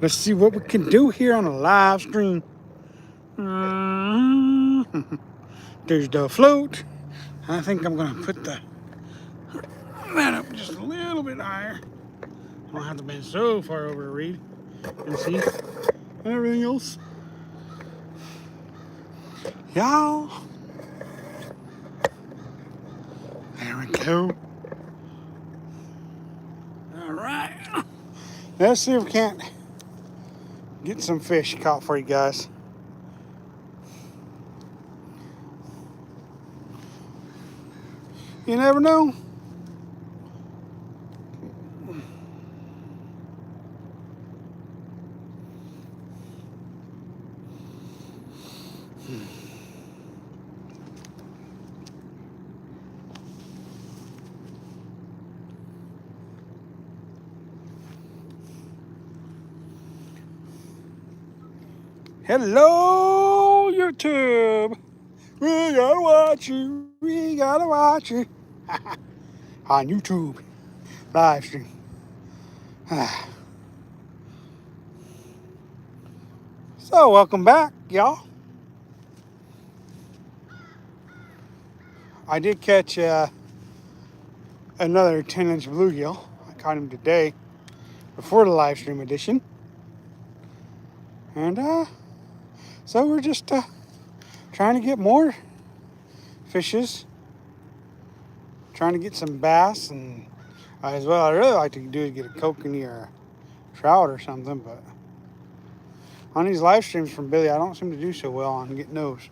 Let's see what we can do here on a live stream. There's the float. I think I'm gonna put that up just a little bit higher. I don't have to bend so far over to read and see everything else. Y'all. There we go. All right. Let's see if we can't get some fish caught for you guys. You never know. Hello, YouTube. We gotta watch you. We gotta watch you. On YouTube. Live stream. So, welcome back, y'all. I did catch another 10-inch bluegill. I caught him today before the live stream edition. And so we're just trying to get more fishes. Trying to get some bass, and as well, I really like to do is get a kokanee or a trout or something, but on these live streams from Billy, I don't seem to do so well on getting those.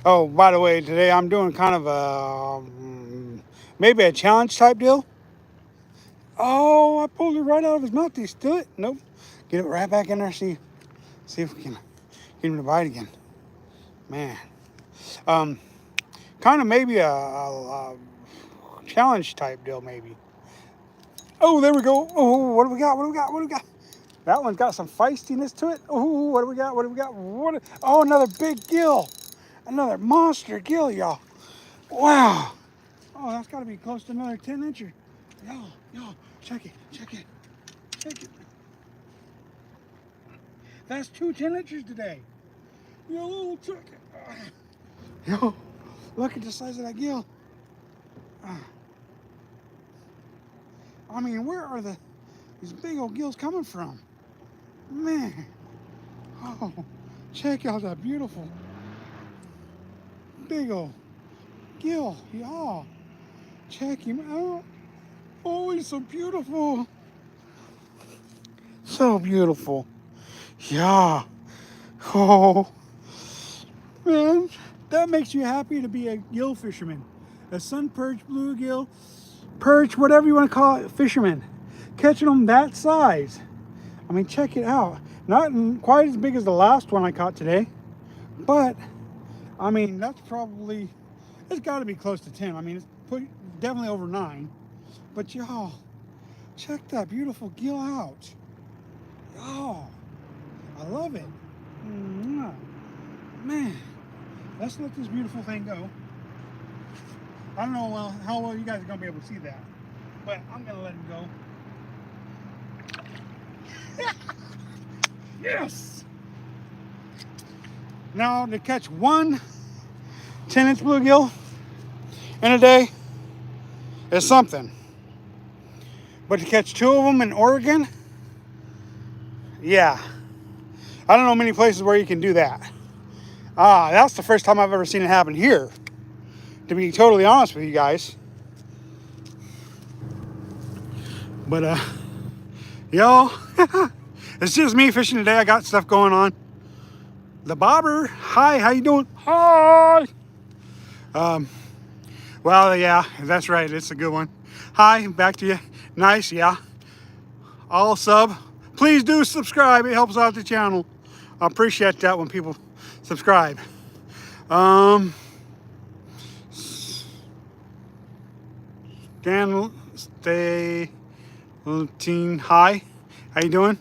Oh, by the way, today I'm doing kind of a maybe a challenge type deal. Oh, I pulled it right out of his mouth. Did he steal it? Nope. Get it right back in there. See if we can get him to bite again. Man. Kind of maybe a challenge type deal, maybe. Oh, there we go. Oh, what do we got? What do we got? What do we got? That one's got some feistiness to it. Oh, what do we got? What do we got? Oh, another big gill. Another monster gill, y'all. Wow. Oh, that's got to be close to another 10-incher. Y'all, check it. That's 2 10-inchers today. Yo, check it. Yo, look at the size of that gill. I mean, where are these big old gills coming from? Man. Oh, check out that beautiful big old gill. Y'all, check him out. Oh, he's so beautiful. So beautiful. Yeah. Oh, man, that makes you happy to be a gill fisherman. A sun perch, bluegill, perch, whatever you want to call it, fisherman. Catching them that size. I mean, check it out. Not quite as big as the last one I caught today, but I mean, that's probably, it's got to be close to 10. I mean, it's definitely over 9. But y'all, check that beautiful gill out. Y'all, I love it. Man, let's let this beautiful thing go. I don't know how well you guys are going to be able to see that, but I'm going to let him go. Yes! Now, to catch one 10-inch bluegill in a day is something. But to catch 2 of them in Oregon, yeah. I don't know many places where you can do that. That's the first time I've ever seen it happen here, to be totally honest with you guys. But, y'all, it's just me fishing today. I got stuff going on. The bobber, hi, how you doing? Hi. Well, yeah, that's right. It's a good one. Hi, back to you. Nice, yeah. All sub. Please do subscribe. It helps out the channel. I appreciate that when people subscribe. Stay teen. Hi, how you doing?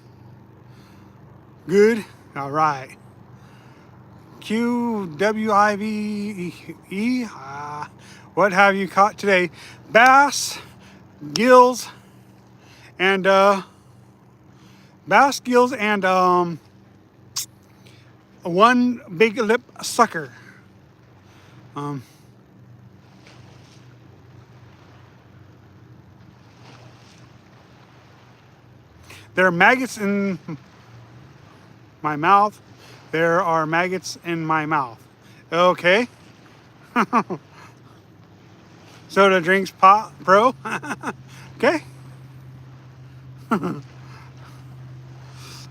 Good. All right. QWIVE. What have you caught today? Bass, gills, and bass, gills, and one big lip sucker. Um, there are maggots in my mouth. There are maggots in my mouth. Okay. Soda drinks pot pro. Okay.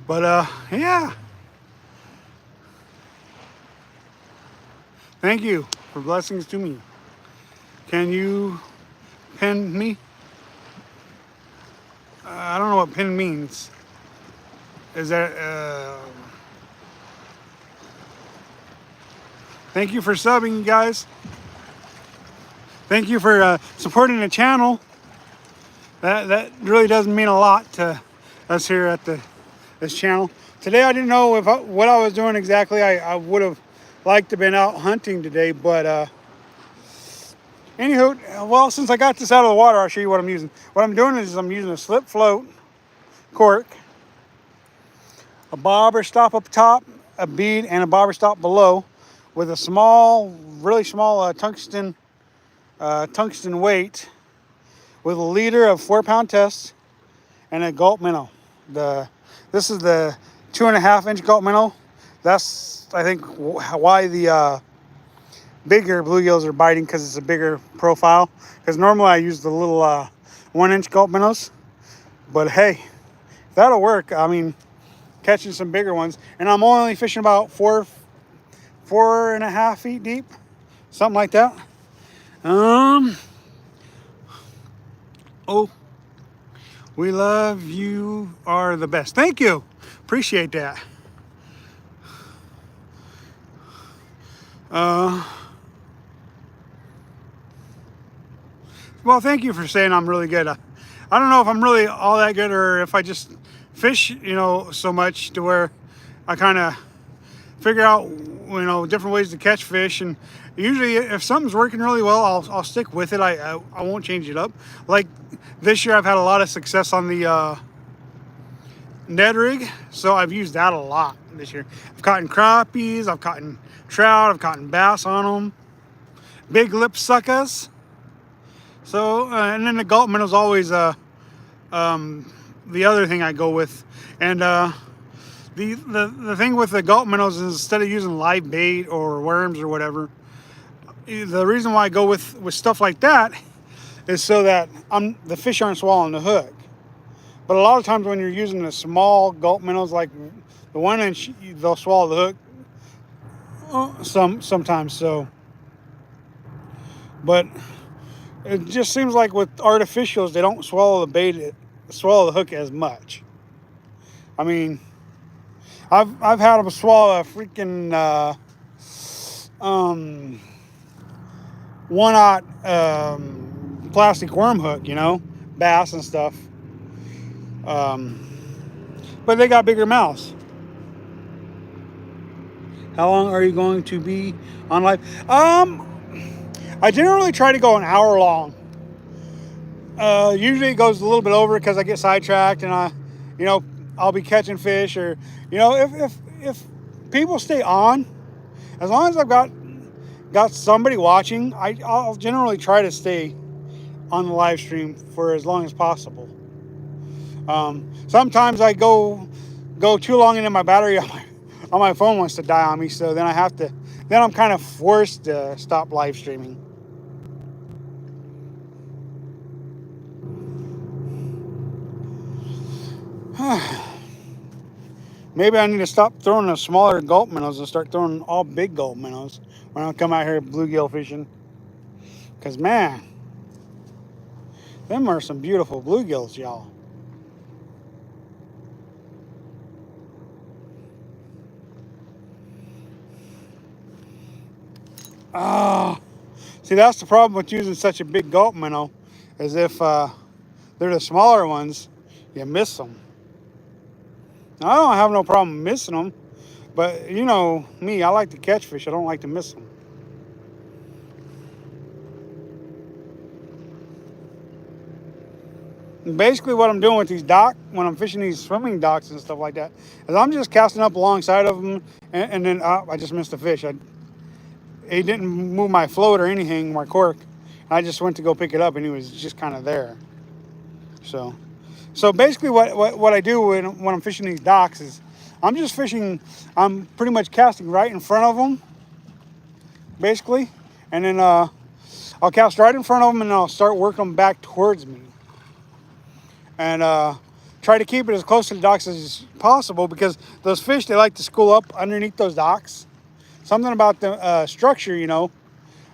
But yeah. Thank you for blessings to me. Can you pin me? I don't know what pin means. Is that thank you for subbing, you guys. Thank you for supporting the channel. That really does mean a lot to us here at this channel. Today I didn't know what I was doing exactly. I would have liked to have been out hunting today, but anywho, well, since I got this out of the water, I'll show you what I'm using. What I'm doing is I'm using a slip float cork, a bobber stop up top, a bead, and a bobber stop below, with a small, really small tungsten weight, with a leader of 4-pound test, and a gulp minnow. This is the 2.5-inch gulp minnow. That's, I think, why the bigger bluegills are biting, because it's a bigger profile. Because normally I use the little 1-inch gulp minnows, but hey, that'll work. I mean, catching some bigger ones, and I'm only fishing about 4.5 feet deep, something like that. Oh, we love you, are the best. Thank you, appreciate that. Well, thank you for saying I'm really good. I don't know if I'm really all that good, or if I just fish, so much to where I kind of figure out, different ways to catch fish. And usually if something's working really well, I'll stick with it. I won't change it up. Like this year, I've had a lot of success on the Ned rig, so I've used that a lot this year. I've caught crappies, I've caught trout, I've caught bass on them, big lip suckers. So and then the gulp minnow's always the other thing I go with. And the thing with the gulp minnows is, instead of using live bait or worms or whatever, the reason why I go with stuff like that is so that the fish aren't swallowing the hook. But a lot of times when you're using the small gulp minnows, like the 1-inch, they'll swallow the hook sometimes. So, but it just seems like with artificials, they don't swallow the hook as much. I mean, I've had them swallow a freaking 1/0 plastic worm hook, bass and stuff. But they got bigger mouths. How long are you going to be on live? I generally try to go an hour long. Usually it goes a little bit over because I get sidetracked, and I'll be catching fish, or if people stay on, as long as I've got somebody watching, I'll generally try to stay on the live stream for as long as possible. Sometimes I go too long, and then my battery on my phone wants to die on me, so then I'm kind of forced to stop live streaming. Maybe I need to stop throwing the smaller gulp minnows and start throwing all big gulp minnows when I come out here bluegill fishing. Because, man, them are some beautiful bluegills, y'all. See, that's the problem with using such a big gulp minnow, is if they're the smaller ones, you miss them. Now, I don't have no problem missing them, but you know me, I like to catch fish. I don't like to miss them. Basically what I'm doing with these when I'm fishing these swimming docks and stuff like that, is I'm just casting up alongside of them, and then I just missed a fish. He didn't move my float or anything, my cork. I just went to go pick it up, and he was just kind of there. So, so basically, what I do when I'm fishing these docks is, I'm just fishing. I'm pretty much casting right in front of them, basically, and then I'll cast right in front of them, and I'll start working them back towards me, and try to keep it as close to the docks as possible, because those fish, they like to school up underneath those docks. Something about the structure,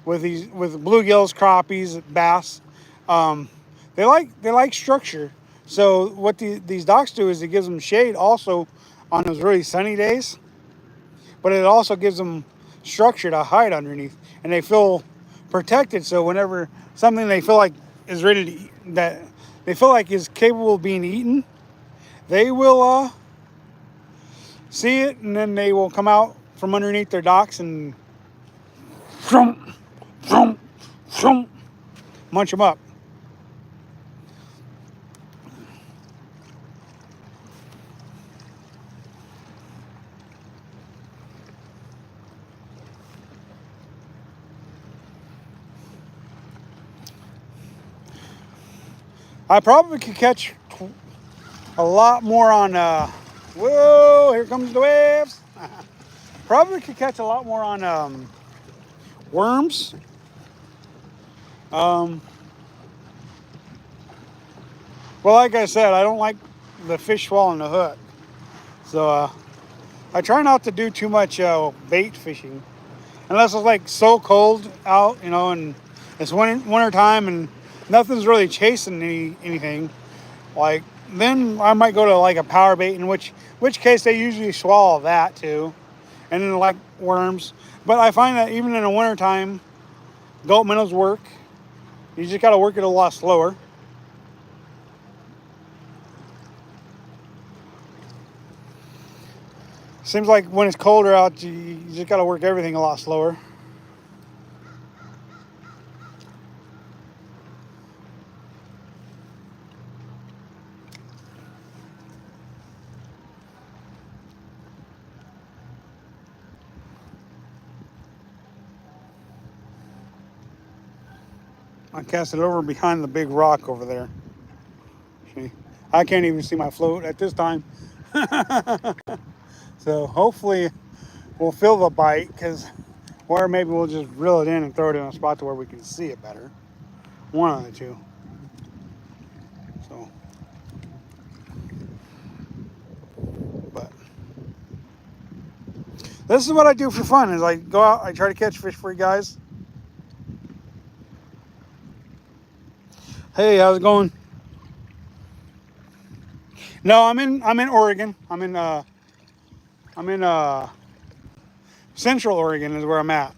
with bluegills, crappies, bass, um, they like structure. So what these docks do is it gives them shade also on those really sunny days, but it also gives them structure to hide underneath, and they feel protected. So whenever something they feel like is ready to eat, that they feel like is capable of being eaten, they will see it, and then they will come out from underneath their docks and thump, thump, thump, munch them up. I probably could catch a lot more on, whoa, here comes the waves. Probably could catch a lot more on worms. Um, well, like I said, I don't like the fish swallowing the hook. So I try not to do too much bait fishing. Unless it's like so cold out, and it's winter time and nothing's really chasing anything. Like, then I might go to like a power bait, in which case they usually swallow that too, and then like worms. But I find that even in the winter time, gulp minnows work. You just got to work it a lot slower. Seems like when it's colder out, you just got to work everything a lot slower. I cast it over behind the big rock over there. See? I can't even see my float at this time. So hopefully we'll feel the bite, or maybe we'll just reel it in and throw it in a spot to where we can see it better. One of the two. So, but this is what I do for fun. Is I go out, I try to catch fish for you guys. Hey, how's it going? No, I'm in Oregon. I'm in Central Oregon is where I'm at.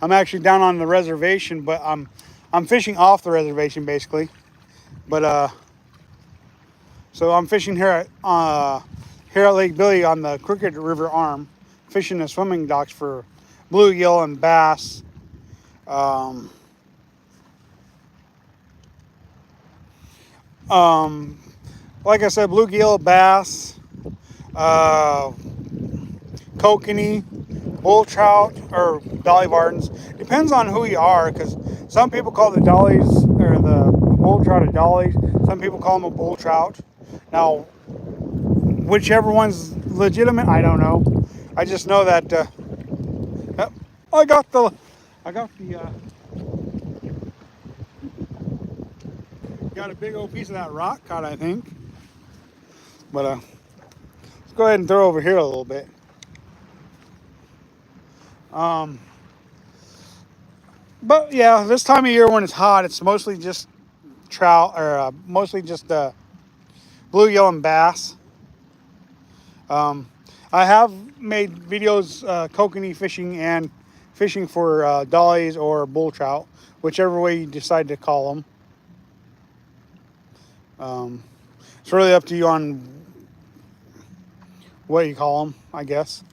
I'm actually down on the reservation, but I'm fishing off the reservation basically. But so I'm fishing here at Lake Billy on the Crooked River arm, fishing the swimming docks for bluegill and bass. Um, um, like I said, bluegill, bass, uh, kokanee, bull trout, or dolly vardens. Depends on who you are, because some people call the dollies or the bull trout a dolly. Some people call them a bull trout. Now, whichever one's legitimate, I don't know. I just know that yep, I got the got a big old piece of that rock caught, I think. But let's go ahead and throw over here a little bit. Um, but yeah, this time of year when it's hot, it's mostly just trout, or mostly just bluegill and bass. I have made videos kokanee fishing and fishing for dollies or bull trout, whichever way you decide to call them. It's really up to you on what you call them, I guess.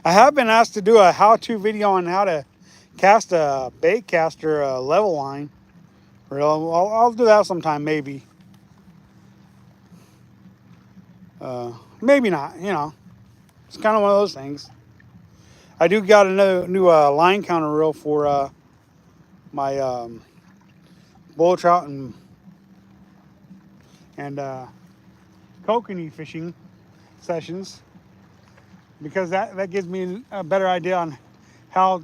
I have been asked to do a how-to video on how to cast a bait caster level line. I'll do that sometime, maybe. Maybe not, you know. It's kind of one of those things. I do got another new line counter reel for my bull trout and kokanee fishing sessions, because that gives me a better idea on how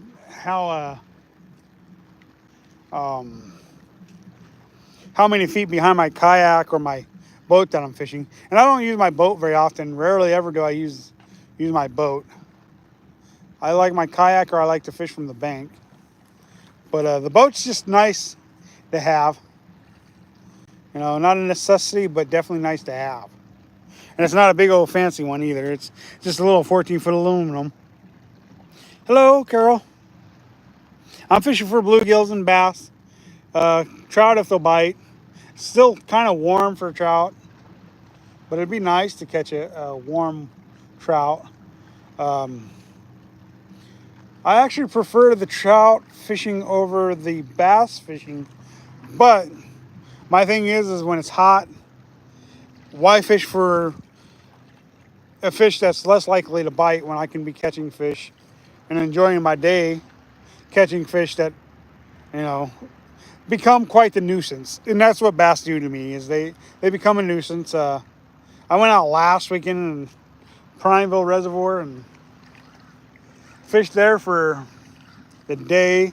many feet behind my kayak or my boat that I'm fishing. And I don't use my boat very often. Rarely ever do I use my boat. I like my kayak, or I like to fish from the bank. But the boat's just nice to have. You know, not a necessity, but definitely nice to have. And it's not a big old fancy one either. It's just a little 14-foot aluminum. Hello, Carol. I'm fishing for bluegills and bass. Trout if they'll bite. Still kind of warm for trout, but it'd be nice to catch a warm trout. I actually prefer the trout fishing over the bass fishing, but my thing is when it's hot, why fish for a fish that's less likely to bite when I can be catching fish and enjoying my day catching fish that, you know, become quite the nuisance. And that's what bass do to me, is they become a nuisance. I went out last weekend in Prineville Reservoir and fished there for the day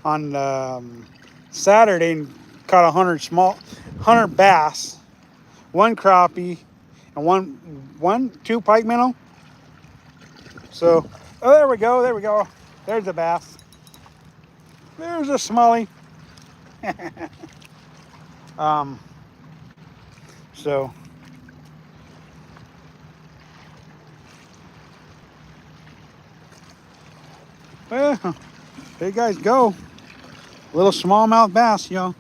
on Saturday and caught 100 bass, one crappie, and two pike minnow. So, oh, there we go. There's a bass. There's a smallie. So well, there you guys go. Little smallmouth bass, y'all.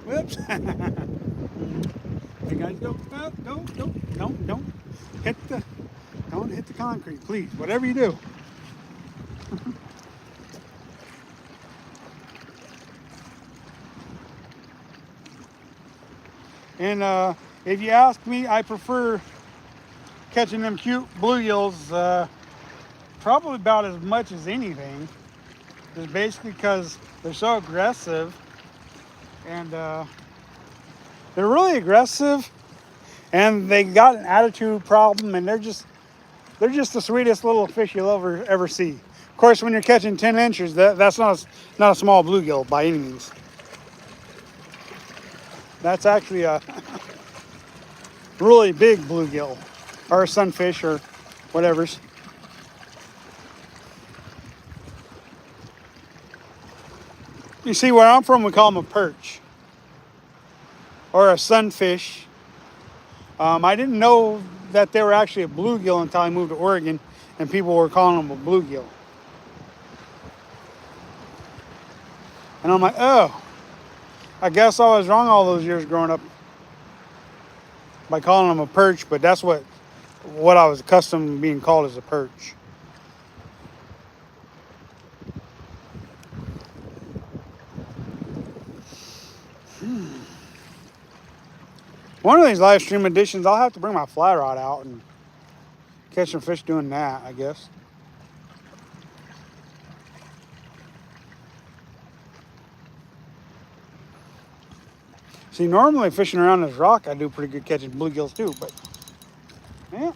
Whoops. There you guys go. Don't hit the concrete, please. Whatever you do. And if you ask me, I prefer catching them cute bluegills probably about as much as anything. Just basically because they're so aggressive, and they're really aggressive, and they got an attitude problem, and they're just the sweetest little fish you'll ever see. Of course, when you're catching 10 inches, that's not a small bluegill by any means. That's actually a really big bluegill, or a sunfish, or whatever's. You see, where I'm from, we call them a perch, or a sunfish. I didn't know that they were actually a bluegill until I moved to Oregon, and people were calling them a bluegill. And I'm like, oh, I guess I was wrong all those years growing up by calling them a perch, but that's what I was accustomed to being called, as a perch. One of these live stream editions, I'll have to bring my fly rod out and catch some fish doing that, I guess. See, normally fishing around this rock, I do pretty good catching bluegills too, but yeah,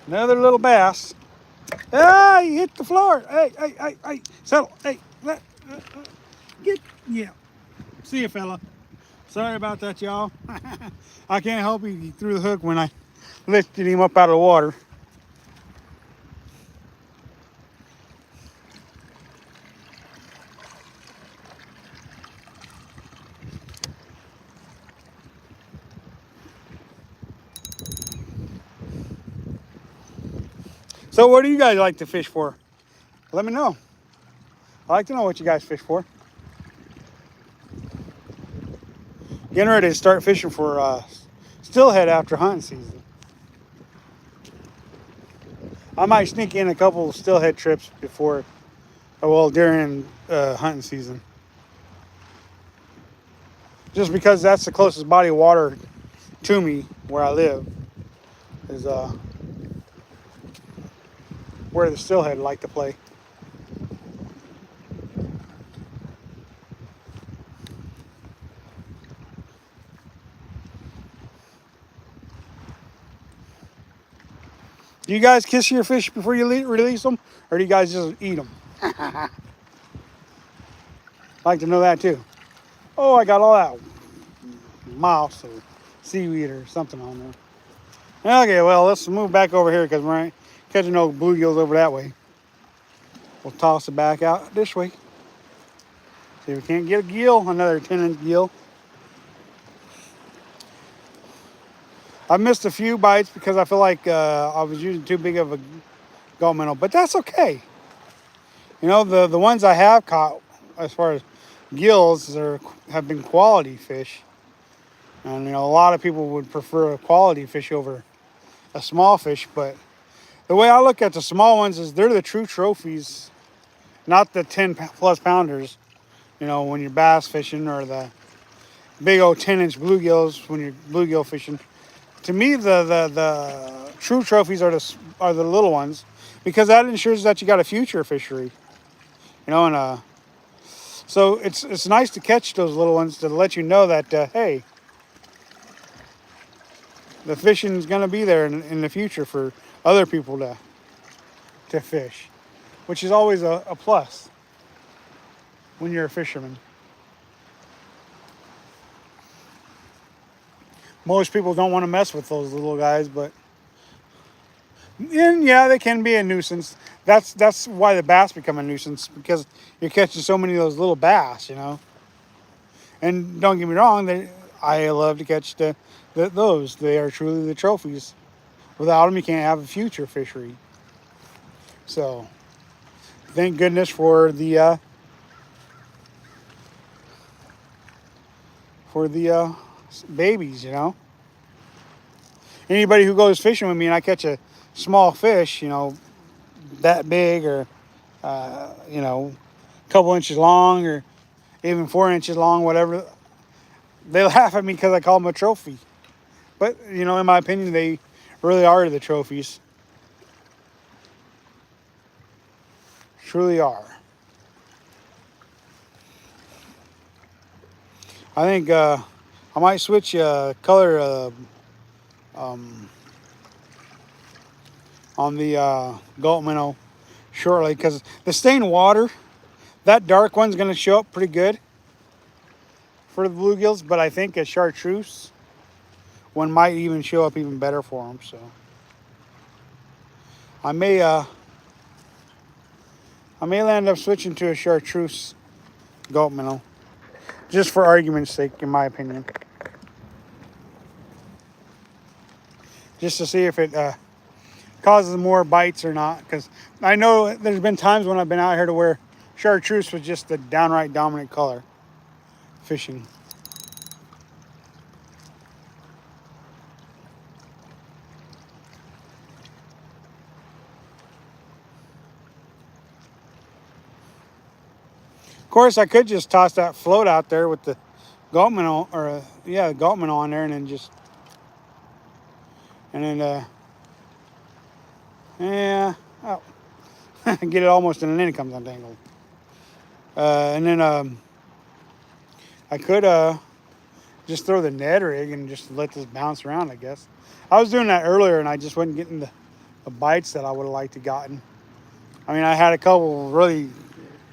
another little bass. Ah, you hit the floor. Hey, settle. Hey, yeah. See you, fella. Sorry about that, y'all. I can't help it. He threw the hook when I lifted him up out of the water. So what do you guys like to fish for? Let me know. I like to know what you guys fish for. Getting ready to start fishing for steelhead after hunting season. I might sneak in a couple of steelhead trips before, well, during hunting season. Just because that's the closest body of water to me where I live is where the steelhead like to play. Do you guys kiss your fish before you release them, or do you guys just eat them? I'd like to know that too. Oh, I got all that moss or seaweed or something on there. Okay, well, let's move back over here because we're catching no bluegills over that way. We'll toss it back out this way. See if we can't get a gill, another 10-inch gill. I missed a few bites because I feel like I was using too big of a gulp minnow, but that's okay. You know, the ones I have caught, as far as gills, have been quality fish. And, you know, a lot of people would prefer a quality fish over a small fish, but the way I look at the small ones is they're the true trophies, not the 10-plus pounders, you know, when you're bass fishing, or the big old 10-inch bluegills when you're bluegill fishing. To me, the true trophies are the little ones, because that ensures that you got a future fishery, you know. And so it's nice to catch those little ones to let you know that hey, the fishing is going to be there in the future for other people to fish, which is always a plus when you're a fisherman. Most people don't want to mess with those little guys, but and yeah, they can be a nuisance. That's why the bass become a nuisance, because you're catching so many of those little bass, you know. And don't get me wrong, I love to catch those. They are truly the trophies. Without them, you can't have a future fishery. So, thank goodness for the babies, you know. Anybody who goes fishing with me and I catch a small fish, you know, that big, or you know, a couple inches long, or even 4 inches long, whatever, they laugh at me because I call them a trophy. But, you know, in my opinion, they really are the trophies. Truly are. I think I might switch color on the gulp minnow shortly, because the stained water, that dark one's going to show up pretty good for the bluegills, but I think a chartreuse one might even show up even better for them. So I may end up switching to a chartreuse gulp minnow, just for argument's sake, in my opinion, just to see if it causes more bites or not. Because I know there's been times when I've been out here to where chartreuse was just the downright dominant color fishing. Of course, I could just toss that float out there with the gulp minnow, or the gulp minnow on there, and then oh, get it almost in, and then it comes untangled. And then I could just throw the Ned rig and just let this bounce around, I guess. I was doing that earlier, and I just wasn't getting the bites that I would have liked to gotten. I mean, I had a couple really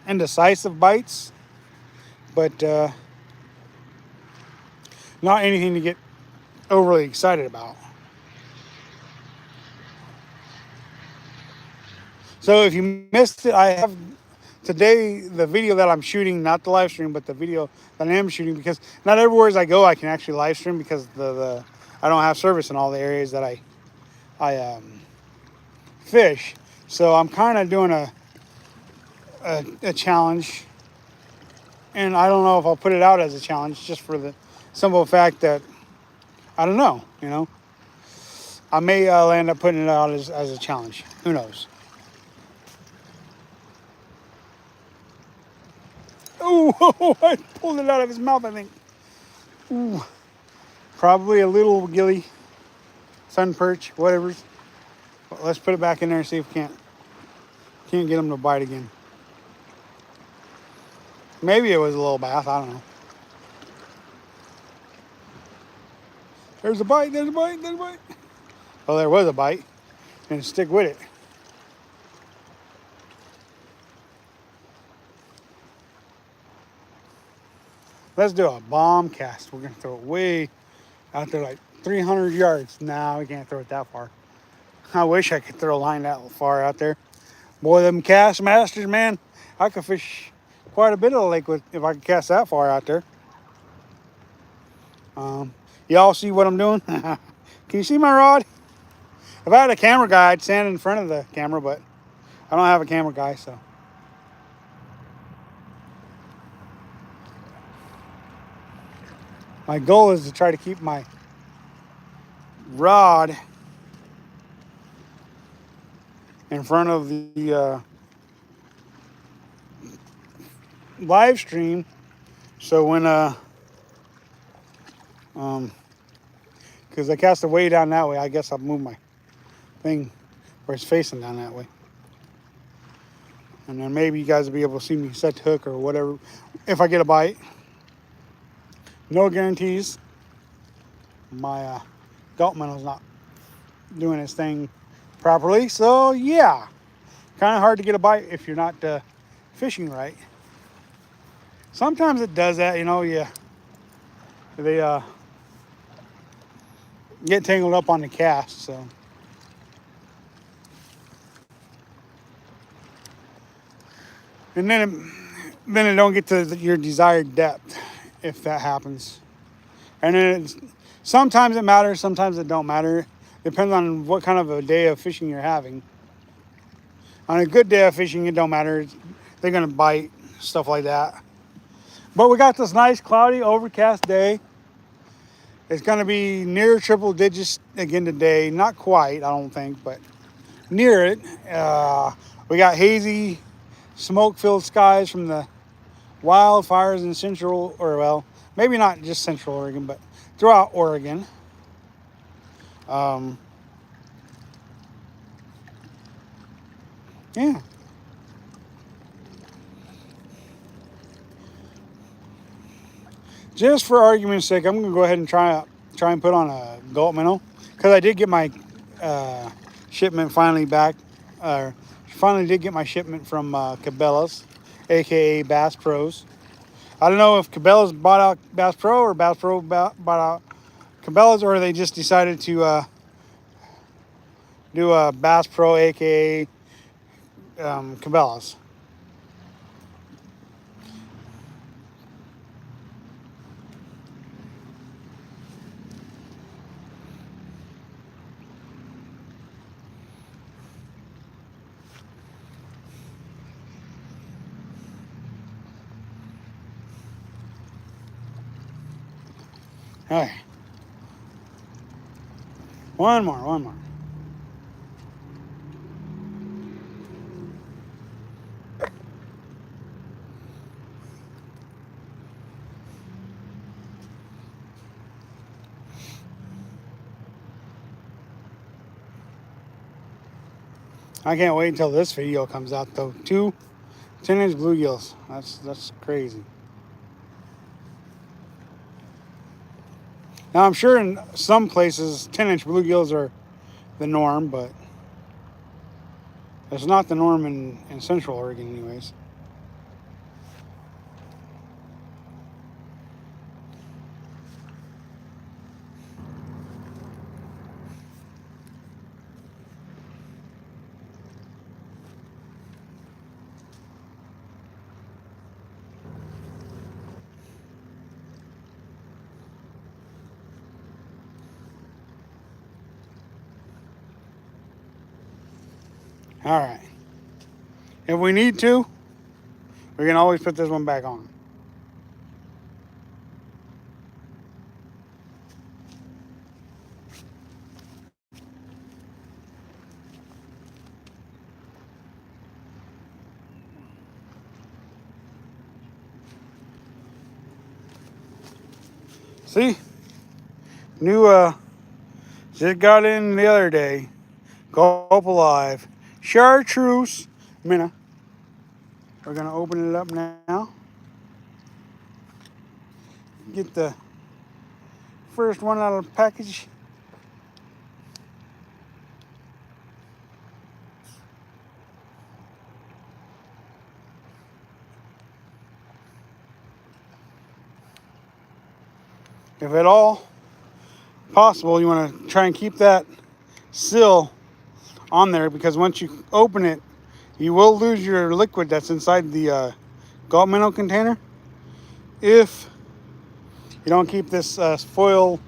indecisive bites, but not anything to get overly excited about. So if you missed it, I have today the video that I'm shooting, not the live stream, but the video that I am shooting, because not everywhere as I go I can actually live stream, because the I don't have service in all the areas that I fish. So I'm kind of doing a challenge, and I don't know if I'll put it out as a challenge, just for the simple fact that I don't know, you know. I may end up putting it out as a challenge. Who knows? Ooh, I pulled it out of his mouth, I think. Ooh, probably a little gilly, sun perch, whatever. But let's put it back in there and see if we can't get him to bite again. Maybe it was a little bass, I don't know. There's a bite, there's a bite, there's a bite. Well, there was a bite, and stick with it. Let's do a bomb cast. We're gonna throw it way out there, like 300 yards. Nah, we can't throw it that far. I wish I could throw a line that far out there. Boy, them cast masters, man, I could fish quite a bit of the lake with if I could cast that far out there. Y'all see what I'm doing? Can you see my rod? If I had a camera guy, I'd stand in front of the camera, but I don't have a camera guy, so. My goal is to try to keep my rod in front of the live stream, so when because I cast it way down that way, I guess I'll move my thing where it's facing down that way, and then maybe you guys will be able to see me set the hook or whatever if I get a bite. No guarantees. My gulp minnow's not doing its thing properly, so yeah, kind of hard to get a bite if you're not fishing right. Sometimes it does that, you know. Yeah, they get tangled up on the cast, so. And then it don't get to your desired depth if that happens. And then sometimes it matters, sometimes it don't matter. Depends on what kind of a day of fishing you're having. On a good day of fishing, it don't matter. They're gonna bite, stuff like that. But we got this nice cloudy overcast day. It's gonna be near triple digits again today. Not quite, I don't think, but near it. We got hazy, smoke-filled skies from the wildfires in central, or well, maybe not just central Oregon, but throughout Oregon. Yeah. Just for argument's sake, I'm gonna go ahead and try and put on a gulp minnow, because I did get my shipment finally back. Finally did get my shipment from Cabela's, aka Bass Pros. I don't know if Cabela's bought out Bass Pro or Bass Pro bought out Cabela's, or they just decided to do a Bass Pro, aka Cabela's. All right. One more. I can't wait until this video comes out though. 2 10-inch bluegills. That's crazy. Now I'm sure in some places 10-inch bluegills are the norm, but it's not the norm in Central Oregon anyways. All right. If we need to, we can always put this one back on. See? New, just got in the other day. Gulp Alive. Chartreuse. Minna. We're going to open it up now. Get the first one out of the package. If at all possible, you want to try and keep that seal on there, because once you open it, you will lose your liquid that's inside the gulp minnow container if you don't keep this foil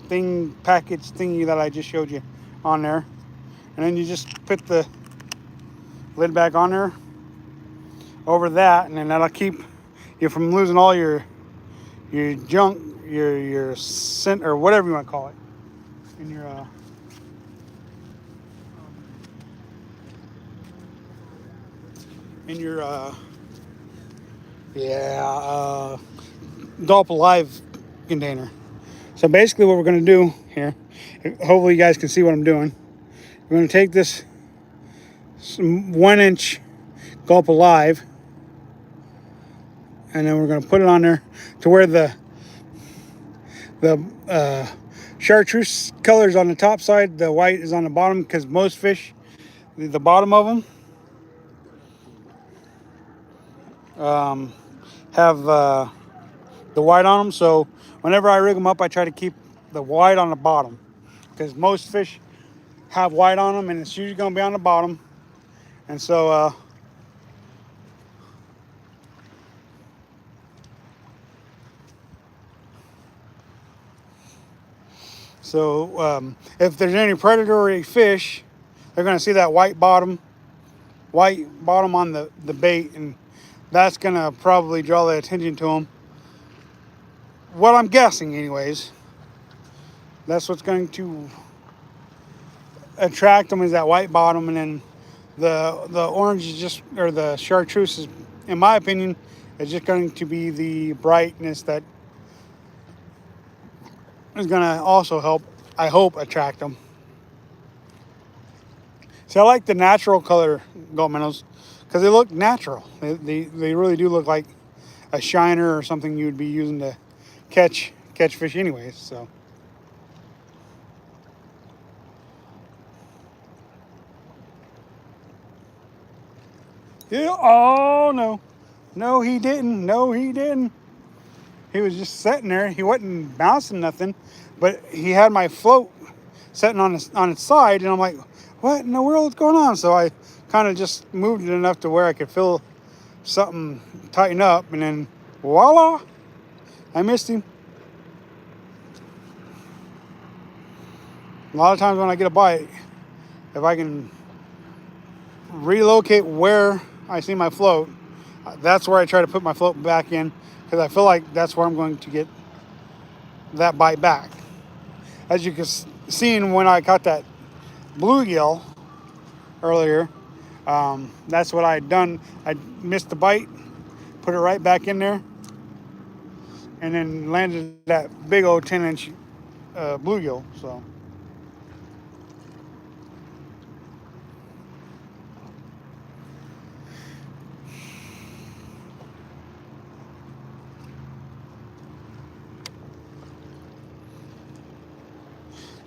package thingy that I just showed you on there. And then you just put the lid back on there over that, and then that'll keep you from losing all your junk, your scent, or whatever you want to call it, in your Gulp Alive container. So basically what we're going to do here, hopefully you guys can see what I'm doing. We're going to take this 1-inch Gulp Alive, and then we're going to put it on there to where the chartreuse color is on the top side, the white is on the bottom, because most fish, the bottom of them, have the white on them. So whenever I rig them up, I try to keep the white on the bottom, because most fish have white on them, and it's usually going to be on the bottom. And so if there's any predatory fish, they're going to see that white bottom on the bait, and that's going to probably draw the attention to them. What I'm guessing, anyways, that's what's going to attract them, is that white bottom, and then the orange is just, or the chartreuse is, in my opinion, is just going to be the brightness that is going to also help, I hope, attract them. See, I like the natural color gulp minnows because they look natural. They really do look like a shiner or something you'd be using to catch fish anyways. So yeah. Oh no, he didn't. No, he didn't. He was just sitting there. He wasn't bouncing nothing, but he had my float sitting on its side, and I'm like, what in the world is going on? So I kind of just moved it enough to where I could feel something tighten up, and then voila, I missed him. A lot of times when I get a bite, if I can relocate where I see my float, that's where I try to put my float back in, because I feel like that's where I'm going to get that bite back. As you can see when I caught that bluegill earlier, that's what I had done. I missed the bite, put it right back in there, and then landed that big old 10-inch bluegill. So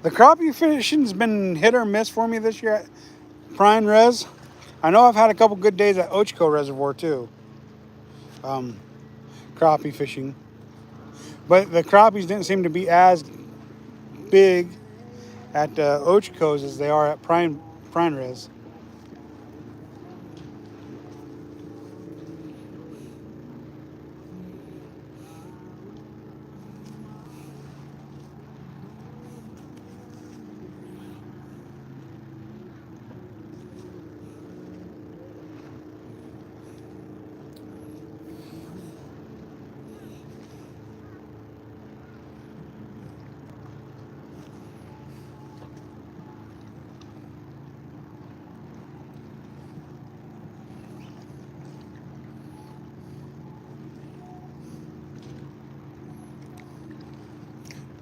the crappie fishing's been hit or miss for me this year at Prime Res. I know I've had a couple good days at Ochco Reservoir too, crappie fishing. But the crappies didn't seem to be as big at Ochco's as they are at Prime Res.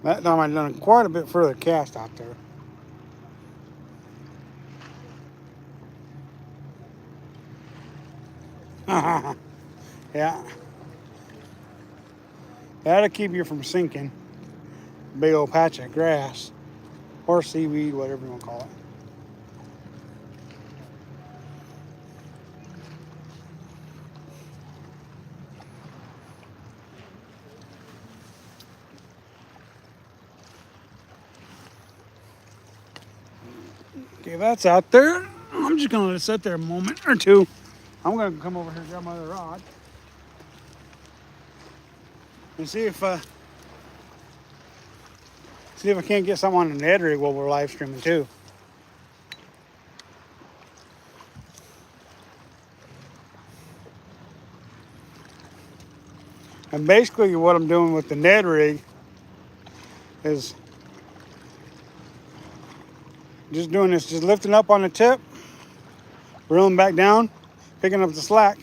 That time I'd done quite a bit further cast out there. Yeah. That'll keep you from sinking. Big old patch of grass. Or seaweed, whatever you want to call it. Okay, that's out there. I'm just going to let it sit there a moment or two. I'm going to come over here and grab my other rod. And see if I can't get something on the Ned rig while we're live streaming too. And basically what I'm doing with the Ned rig is just doing this, just lifting up on the tip, reeling back down, picking up the slack,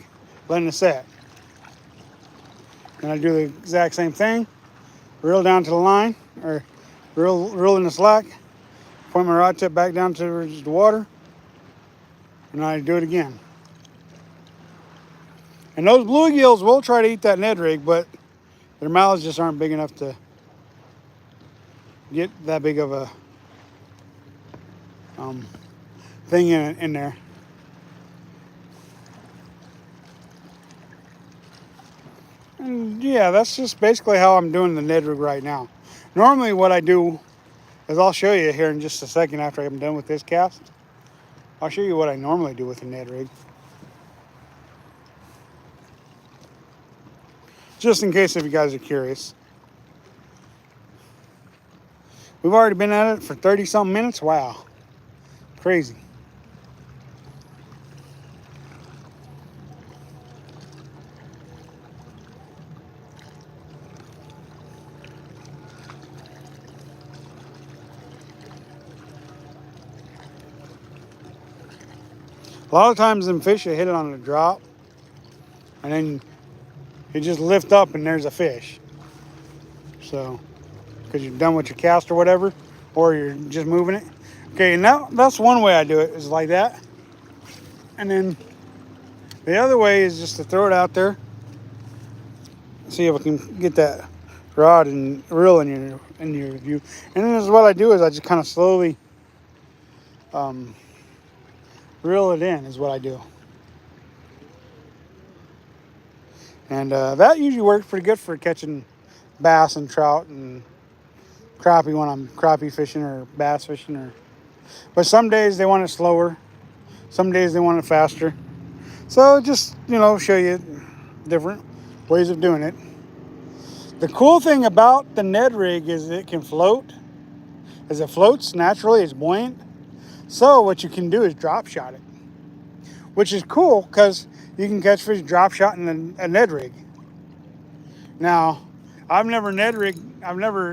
letting it set. And I do the exact same thing, reel down to the line, or reel in the slack, point my rod tip back down to the water, and I do it again. And those bluegills will try to eat that Ned rig, but their mouths just aren't big enough to get that big of a thing in there. And yeah, that's just basically how I'm doing the Ned rig right now. Normally what I do is, I'll show you here in just a second after I'm done with this cast. I'll show you what I normally do with the Ned rig. Just in case if you guys are curious. We've already been at it for 30-something minutes. Wow. Crazy. A lot of times them fish, you hit it on the drop, and then you just lift up and there's a fish. So, because you're done with your cast or whatever, or you're just moving it. Okay, now that's one way I do it, is like that. And then the other way is just to throw it out there. See if I can get that rod and reel in your view. And then this is what I do, is I just kind of slowly reel it in, is what I do. And that usually works pretty good for catching bass and trout and crappie when I'm crappie fishing or bass fishing. But some days they want it slower. Some days they want it faster. So just, show you different ways of doing it. The cool thing about the Ned rig is it can float. As it floats naturally, it's buoyant. So what you can do is drop shot it, which is cool because you can catch fish drop shot in a Ned rig. Now, I've never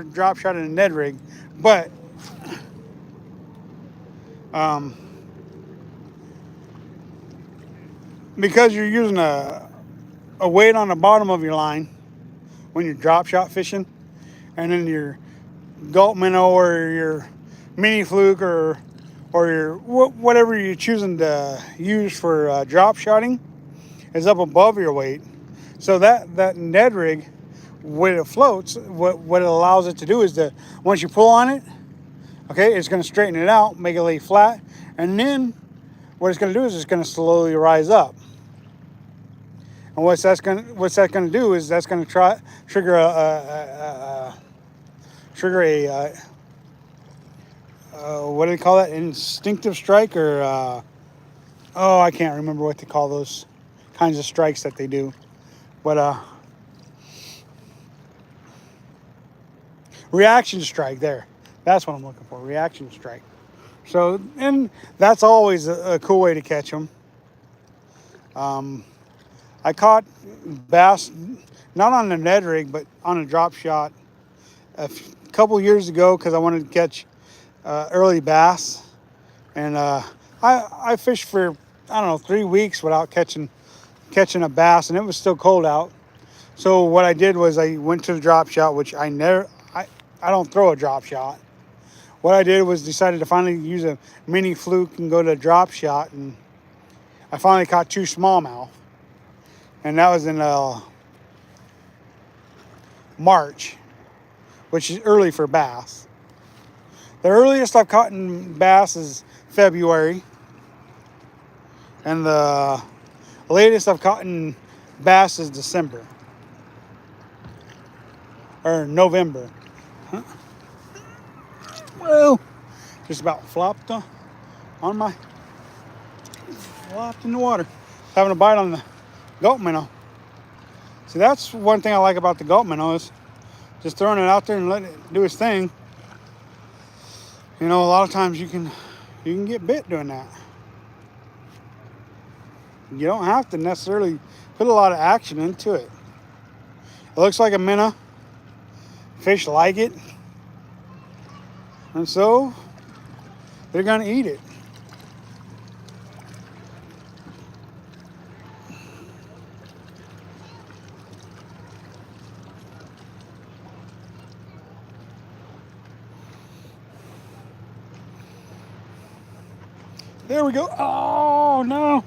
drop shot in a Ned rig, but because you're using a weight on the bottom of your line when you're drop shot fishing, and then your gulp minnow or your mini fluke or your whatever you're choosing to use for drop shotting is up above your weight. So that Ned rig, when it floats, what it allows it to do is that once you pull on it, okay, it's going to straighten it out, make it lay flat, and then what it's going to do is it's going to slowly rise up. And what's that going to do is that's going to trigger a what do they call that? Instinctive strike, or I can't remember what they call those kinds of strikes that they do, but reaction strike. There, that's what I'm looking for. Reaction strike. So, and that's always a cool way to catch them. I caught bass not on the Ned rig, but on a drop shot a couple years ago because I wanted to catch early bass, and I fished for 3 weeks without catching a bass, and it was still cold out. So what I did was I went to the drop shot, which I I don't throw a drop shot. What I did was decided to finally use a mini fluke and go to a drop shot, and I finally caught 2 smallmouth, and that was in March, which is early for bass. The earliest I've caught in bass is February, and the latest I've caught in bass is December or November. Huh? Well, just about flopped flopped in the water, having a bite on the gulp minnow. See, that's one thing I like about the gulp minnow is just throwing it out there and letting it do its thing. You know, a lot of times you can get bit doing that. You don't have to necessarily put a lot of action into it. It looks like a minnow. Fish like it, and so they're gonna eat it. There we go. Oh no!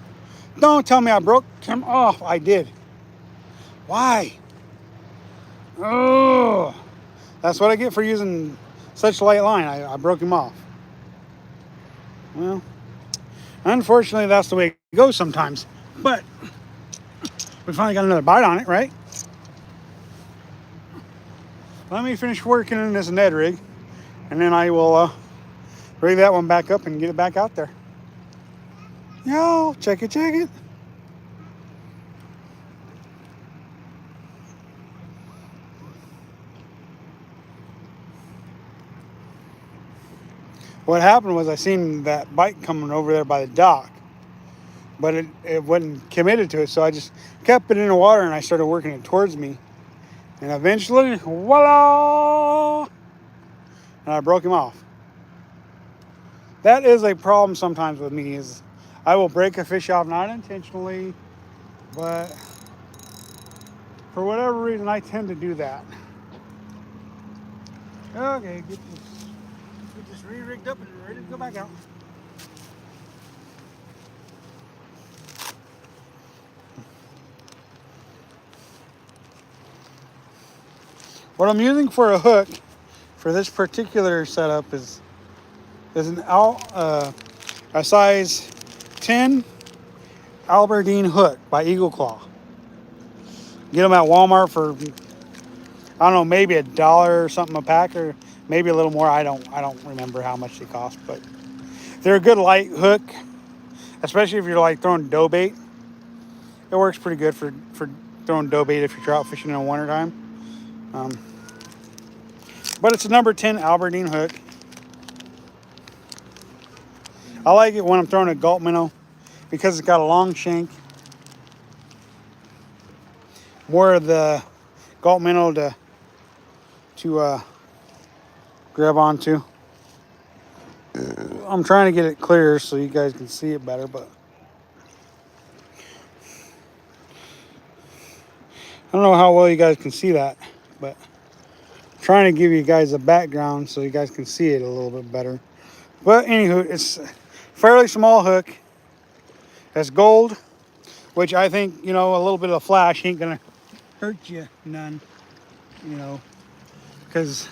Don't tell me I broke him off. I did. Why? Oh, that's what I get for using such light line. I broke him off. Well, unfortunately, that's the way it goes sometimes. But we finally got another bite on it, right? Let me finish working in this Ned rig, and then I will rig that one back up and get it back out there. Yo, check it, check it. What happened was I seen that bite coming over there by the dock, but it wasn't committed to it, so I just kept it in the water and I started working it towards me. And eventually, voila! And I broke him off. That is a problem sometimes with me, is I will break a fish off, not intentionally, but for whatever reason, I tend to do that. Okay, get this re-rigged up and ready to go back out. What I'm using for a hook for this particular setup is a size 10 Albertine hook by Eagle Claw. Get them at Walmart for, I don't know, maybe $1 or something a pack, or maybe a little more. I don't remember how much they cost, but they're a good light hook, especially if you're like throwing dough bait. It works pretty good for throwing dough bait if you're trout fishing in the wintertime. But it's a number 10 Albertine hook. I like it when I'm throwing a gulp minnow because it's got a long shank. More of the gulp minnow to grab onto. I'm trying to get it clear so you guys can see it better, but I don't know how well you guys can see that, but I'm trying to give you guys a background so you guys can see it a little bit better. But anywho, it's a fairly small hook. It's gold, which I think, you know, a little bit of flash ain't gonna hurt you none, you know, because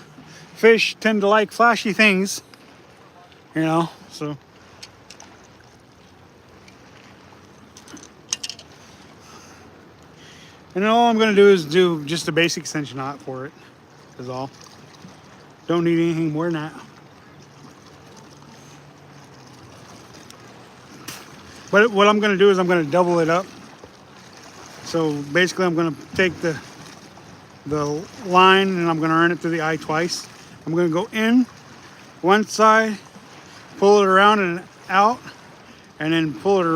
fish tend to like flashy things, you know, so. And then all I'm gonna do is do just a basic cinch knot for it, is all. Don't need anything more than that. But what I'm gonna do is I'm gonna double it up. So basically I'm gonna take the line and I'm gonna run it through the eye twice. I'm gonna go in one side, pull it around and out, and then pull it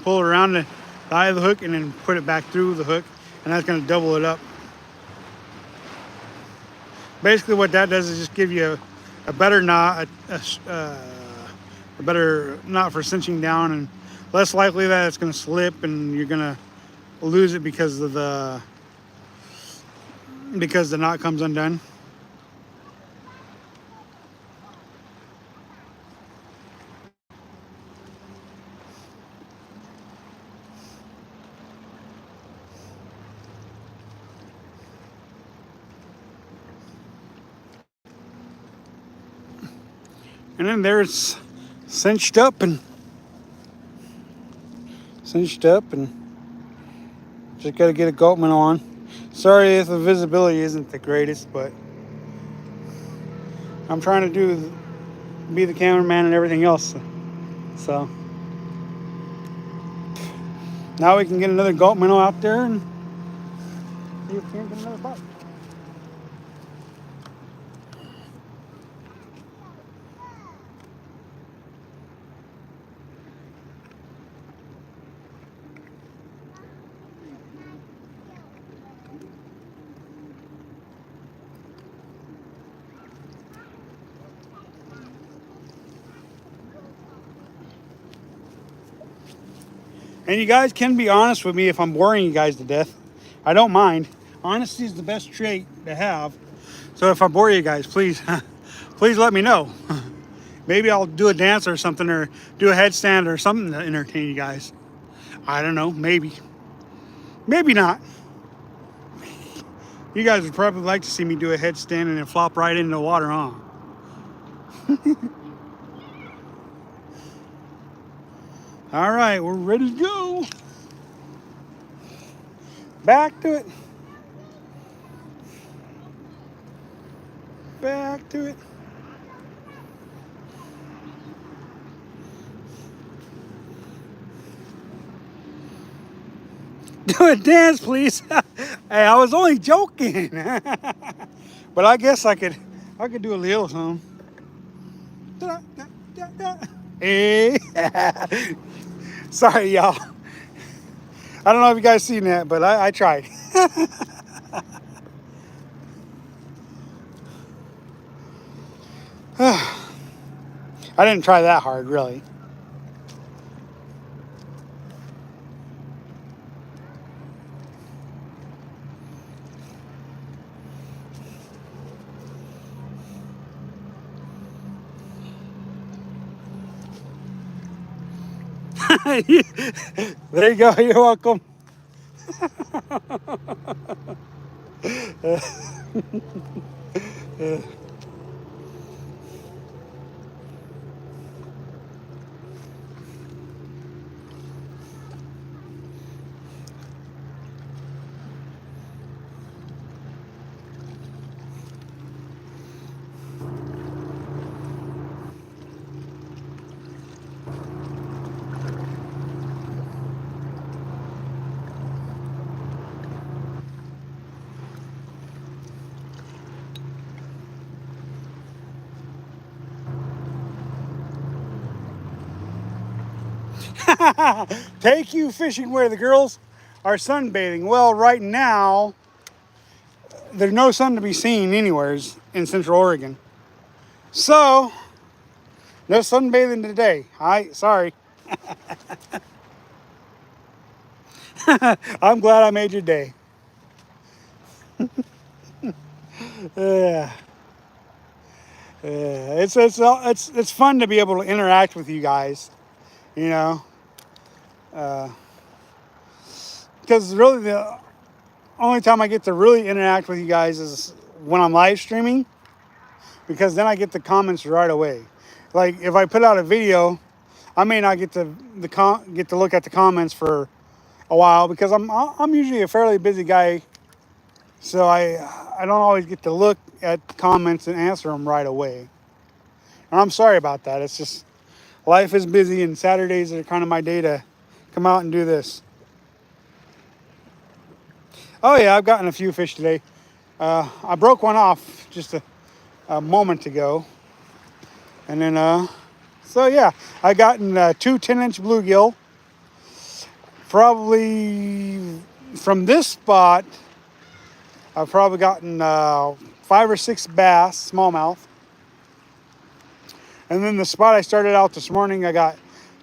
around the eye of the hook and then put it back through the hook, and that's gonna double it up. Basically what that does is just give you a better knot, a better knot for cinching down, and less likely that it's gonna slip and you're gonna lose it because the knot comes undone. And then there's cinched up and just got to get a gulp minnow on. Sorry if the visibility isn't the greatest, but I'm trying to be the cameraman and everything else. So now we can get another gulp minnow out there and see if we can get another bite. And you guys can be honest with me if I'm boring you guys to death. I don't mind. Honesty is the best trait to have. So if I bore you guys, please, please let me know. Maybe I'll do a dance or something, or do a headstand or something to entertain you guys. I don't know, maybe. Maybe not. You guys would probably like to see me do a headstand and then flop right into the water, huh? All right, we're ready to go. Back to it. Back to it. Do a dance, please. Hey, I was only joking. But I guess I could do a little something. Hey. Sorry, y'all. I don't know if you guys seen that, but I tried. I didn't try that hard, really. There you go. You're welcome. Take you fishing where the girls are sunbathing. Well, right now, there's no sun to be seen anywheres in Central Oregon. So, no sunbathing today. Sorry. I'm glad I made your day. It's fun to be able to interact with you guys, you know, because really the only time I get to really interact with you guys is when I'm live streaming, because then I get the comments right away. Like if I put out a video, I may not get to look at the comments for a while because I'm usually a fairly busy guy, so I don't always get to look at comments and answer them right away. And I'm sorry about that. It's just life is busy, and Saturdays are kind of my day to come out and do this. Oh yeah, I've gotten a few fish today. I broke one off just a moment ago, and then so yeah, I gotten 2 10-inch bluegill. Probably from this spot, I've probably gotten 5 or 6 bass, smallmouth. And then the spot I started out this morning, I got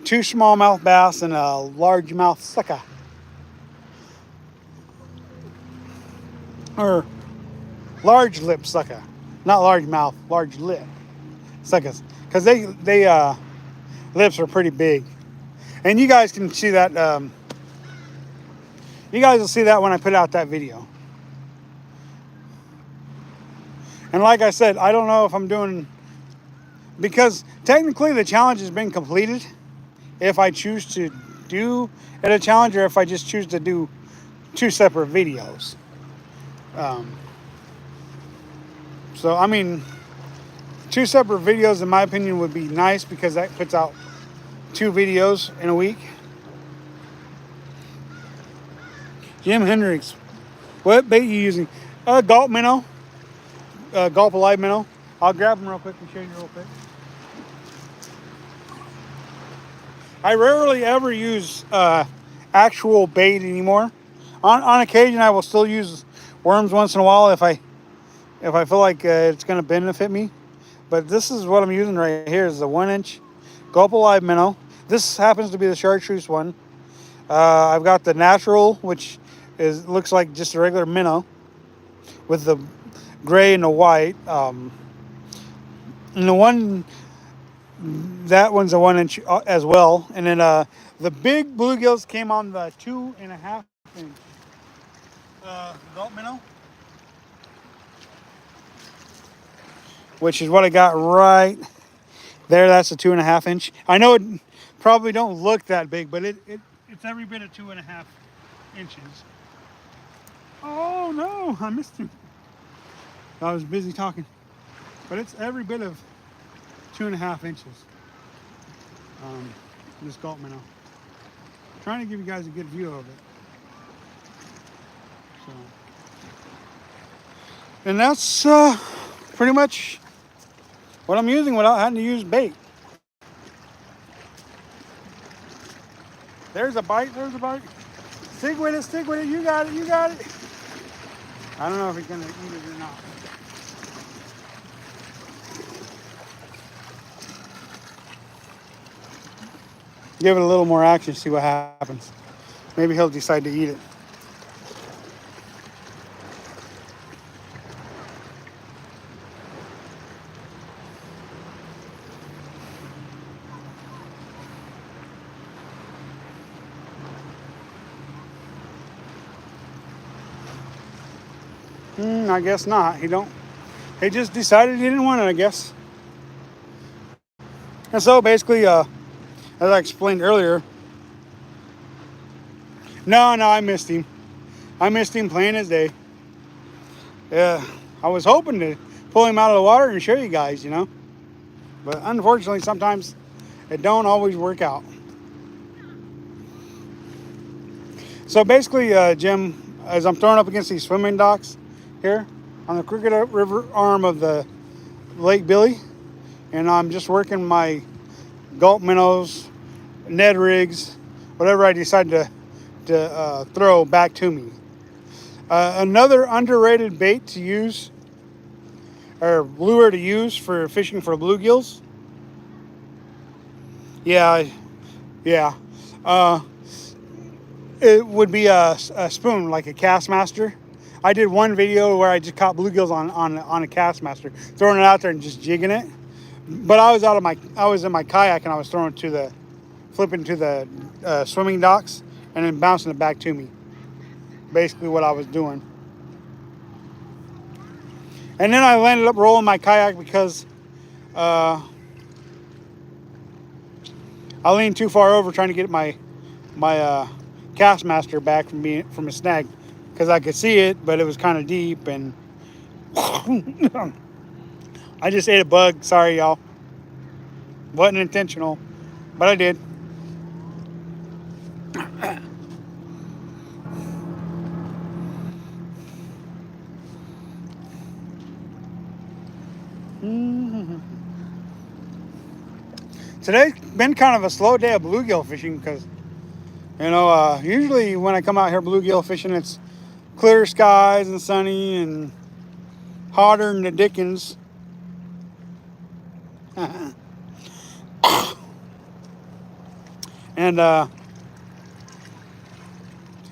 2 smallmouth bass and a largemouth sucker. Or large lip sucker. Not largemouth, large lip suckers. Because they lips are pretty big. And you guys can see that, you guys will see that when I put out that video. And like I said, I don't know if I'm doing because technically the challenge has been completed if I choose to do it a challenge or if I just choose to do two separate videos. Um, so, I mean, two separate videos, in my opinion, would be nice because that puts out two videos in a week. Jim Hendricks, what bait you using? Gulp minnow, Gulp Alive minnow. I'll grab them real quick and show you real quick. I rarely ever use actual bait anymore. On occasion, I will still use worms once in a while if I feel like it's going to benefit me. But this is what I'm using right here is the 1-inch Gulp Alive minnow. This happens to be the chartreuse one. I've got the natural, which looks like just a regular minnow with the gray and the white. And the one, that one's a 1-inch as well. And then the big bluegills came on the 2.5-inch Gulp minnow, which is what I got right there. That's a 2.5-inch. I know it probably don't look that big, but it's every bit of 2.5 inches. Oh no, I missed him. I was busy talking, but it's every bit of 2.5 inches. This Gulp minnow. Trying to give you guys a good view of it. So, and that's pretty much what I'm using without having to use bait. There's a bite, there's a bite. Stick with it, you got it, you got it. I don't know if he's gonna eat it or not. Give it a little more action, see what happens. Maybe he'll decide to eat it. I guess not. He just decided he didn't want it, I guess. And so basically, as I explained earlier, no, I missed him. I missed him plain as day. Yeah, I was hoping to pull him out of the water and show you guys, But unfortunately, sometimes it don't always work out. So basically, Jim, as I'm throwing up against these swimming docks here on the Crooked River arm of the Lake Billy, and I'm just working my Gulp minnows, Ned rigs, whatever I decide to throw back to me. Another underrated bait to use, or lure to use for fishing for bluegills. Yeah. It would be a spoon, like a Castmaster. I did one video where I just caught bluegills on a Castmaster, throwing it out there and just jigging it. But I was in my kayak and I was flipping to the swimming docks and then bouncing it back to me. Basically what I was doing. And then I landed up rolling my kayak because I leaned too far over trying to get my Castmaster back from a snag because I could see it, but it was kind of deep, and I just ate a bug. Sorry, y'all. Wasn't intentional, but I did. Today's been kind of a slow day of bluegill fishing because, usually when I come out here bluegill fishing, it's clear skies and sunny and hotter than the dickens. And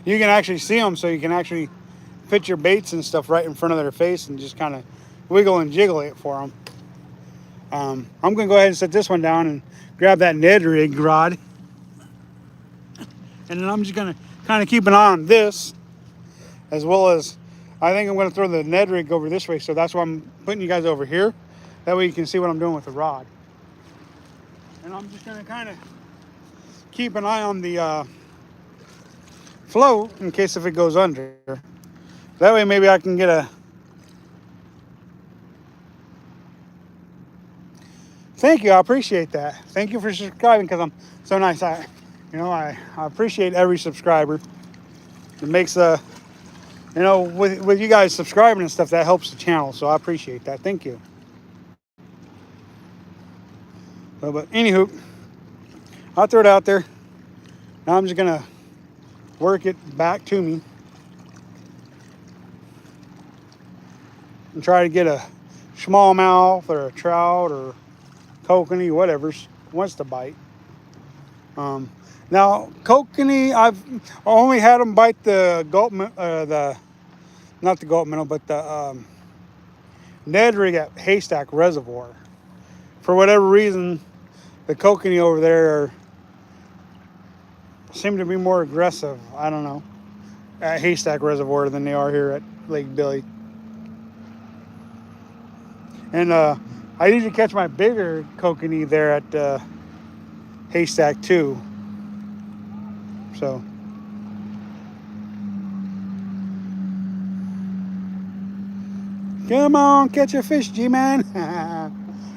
you can actually see them, so you can actually put your baits and stuff right in front of their face and just kind of wiggle and jiggle it for them. I'm going to go ahead and set this one down and grab that Ned rig rod. And then I'm just going to kind of keep an eye on this, as well as I think I'm going to throw the Ned rig over this way. So that's why I'm putting you guys over here. That way you can see what I'm doing with the rod. And I'm just gonna kind of keep an eye on the float in case if it goes under. That way maybe I can get a... Thank you, I appreciate that. Thank you for subscribing because I'm so nice. I appreciate every subscriber. It makes with you guys subscribing and stuff, that helps the channel. So I appreciate that. Thank you. But anywho, I'll throw it out there. Now I'm just gonna work it back to me and try to get a smallmouth or a trout or kokanee, whatever wants to bite. Now kokanee, I've only had them bite the gulp, not the gulp minnow, but the Ned rig at Haystack Reservoir. For whatever reason, the kokanee over there seem to be more aggressive. I don't know, at Haystack Reservoir than they are here at Lake Billy. And I usually catch my bigger kokanee there at Haystack too. So come on, catch a fish, G-Man.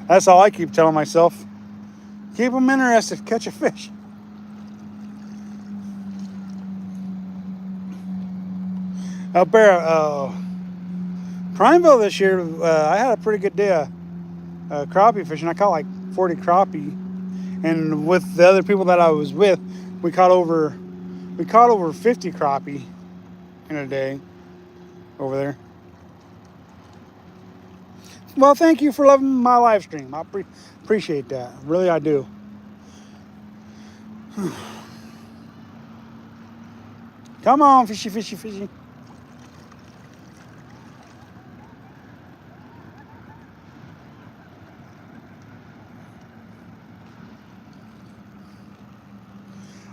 That's all I keep telling myself. Keep them interested, catch a fish. Up there, Prineville this year, I had a pretty good day of crappie fishing. I caught like 40 crappie, and with the other people that I was with, we caught over 50 crappie in a day over there. Well, thank you for loving my live stream. I appreciate that. Really, I do. Come on, fishy, fishy, fishy.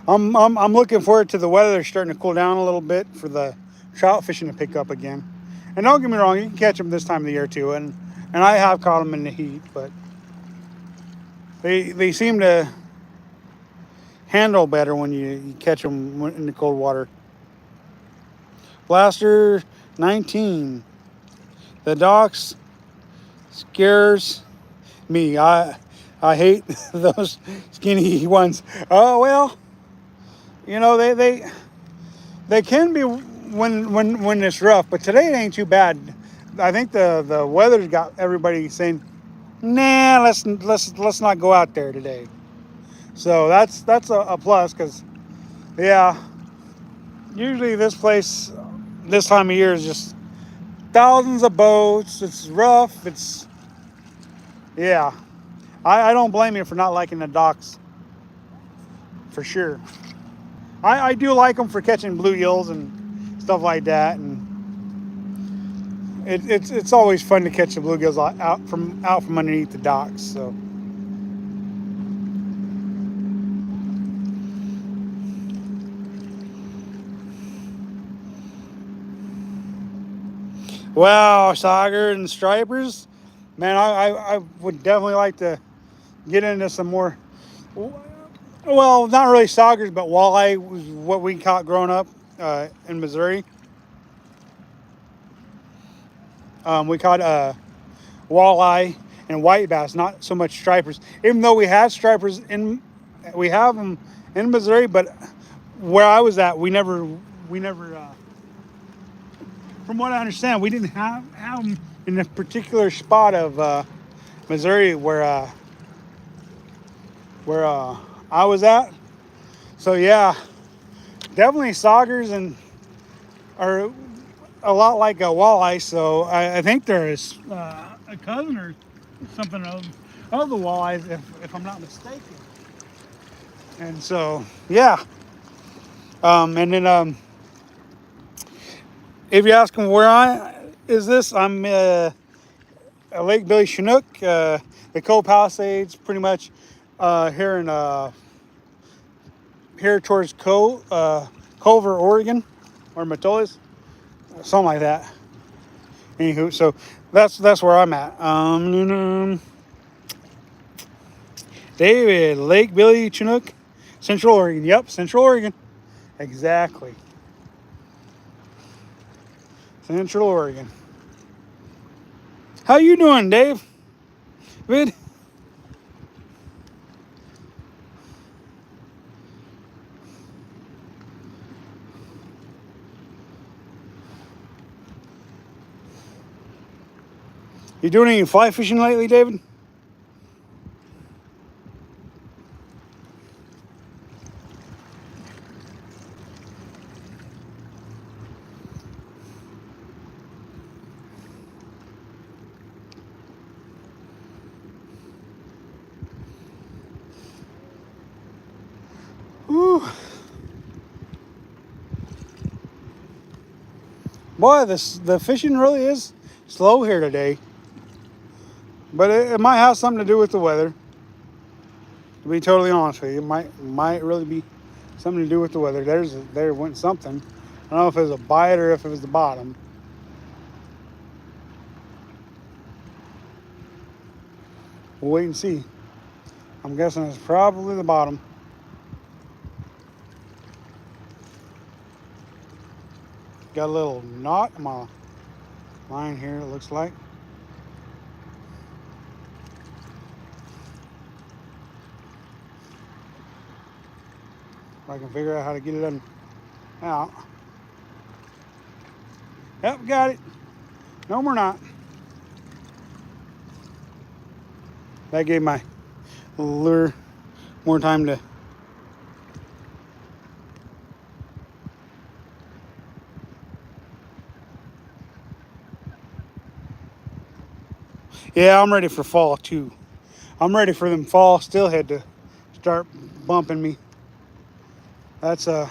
I'm looking forward to the weather starting to cool down a little bit for the trout fishing to pick up again. And don't get me wrong, you can catch them this time of the year too. And I have caught them in the heat, but they seem to handle better when you catch them in the cold water. Blaster 19. The docks scares me. I hate those skinny ones. Oh well, you know they can be when it's rough, but today it ain't too bad. I think the weather's got everybody saying, nah, let's not go out there today. So that's a plus, because yeah, usually this place this time of year is just thousands of boats. It's rough. Yeah. I don't blame you for not liking the docks, for sure. I do like them for catching bluegills and stuff like that, and it's always fun to catch the bluegills out from underneath the docks. So wow, sauger and stripers, man, I would definitely like to get into some more. Well, not really saugers, but walleye was what we caught growing up in Missouri. We caught walleye and white bass, not so much stripers. Even though we have stripers we have them in Missouri, but where I was at, we never. From what I understand, we didn't have them in a particular spot of Missouri where I was at. So yeah, definitely saugers and are a lot like a walleye. So I think there is a cousin or something of the walleyes, if I'm not mistaken. And so yeah, and then if you ask them where I'm a Lake Billy Chinook, the Coal Palisades, pretty much here towards Culver, Oregon, or Metollis, something like that. Anywho, so that's where I'm at. David, Lake Billy Chinook, Central Oregon. Yep, Central Oregon. Exactly. Central Oregon. How you doing, Dave? Good. You doing any fly fishing lately, David? Whew. Boy, the fishing really is slow here today. But it might have something to do with the weather. To be totally honest with you, it might really be something to do with the weather. There went something. I don't know if it was a bite or if it was the bottom. We'll wait and see. I'm guessing it's probably the bottom. Got a little knot in my line here, it looks like. If I can figure out how to get it out. Yep, got it. No, we're not. That gave my lure more time to. Yeah, I'm ready for fall too. I'm ready for them fall steelhead to start bumping me. That's kind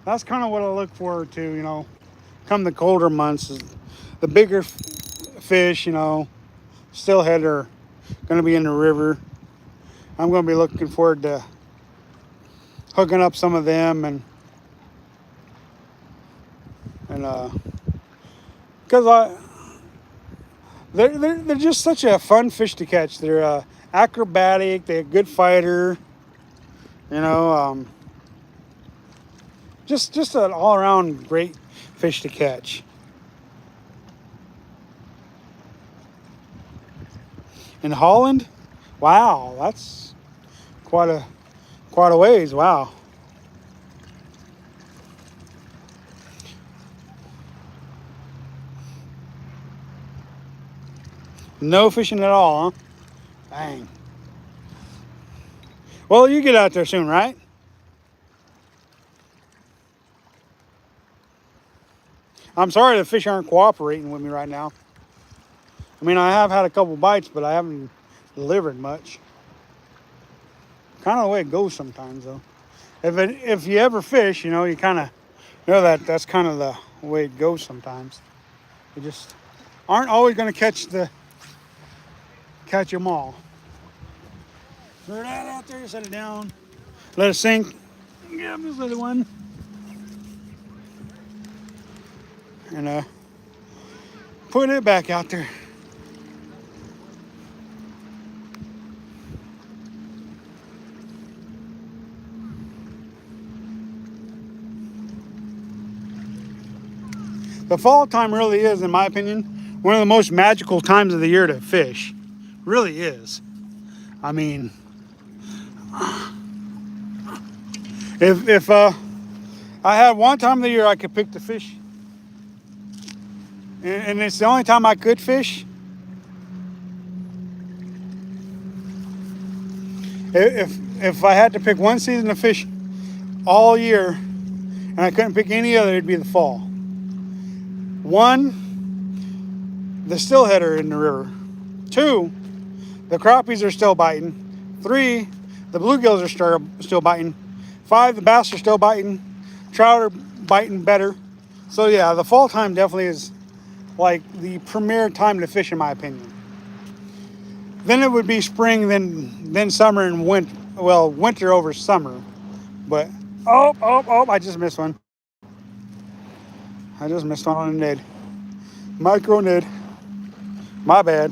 of what I look forward to, you know. Come the colder months, is the bigger fish, you know, steelhead are going to be in the river. I'm going to be looking forward to hooking up some of them and because they're just such a fun fish to catch. They're acrobatic. They're a good fighter. You know, just an all around great fish to catch. In Holland, wow, that's quite a ways. Wow. No fishing at all, huh? Dang. Well, you get out there soon, right? I'm sorry the fish aren't cooperating with me right now. I mean, I have had a couple bites, but I haven't delivered much. Kind of the way it goes sometimes, though. If you ever fish, you know, you kind of know that's kind of the way it goes sometimes. You just aren't always going to catch them all. Throw that out there, set it down, let it sink. Get this other one, and put it back out there. The fall time really is, in my opinion, one of the most magical times of the year to fish. Really is. I mean, if I had one time of the year I could pick the fish, and it's the only time I could fish. If I had to pick one season to fish all year, and I couldn't pick any other, it'd be the fall. One, the steelhead are in the river. Two, the crappies are still biting. Three, the bluegills are still biting. Five, the bass are still biting. Trout are biting better. So yeah, the fall time definitely is like the premier time to fish, in my opinion. Then it would be spring, then summer and winter. Well, winter over summer. But I just missed one. I just missed one on a nid. Micro nid. My bad.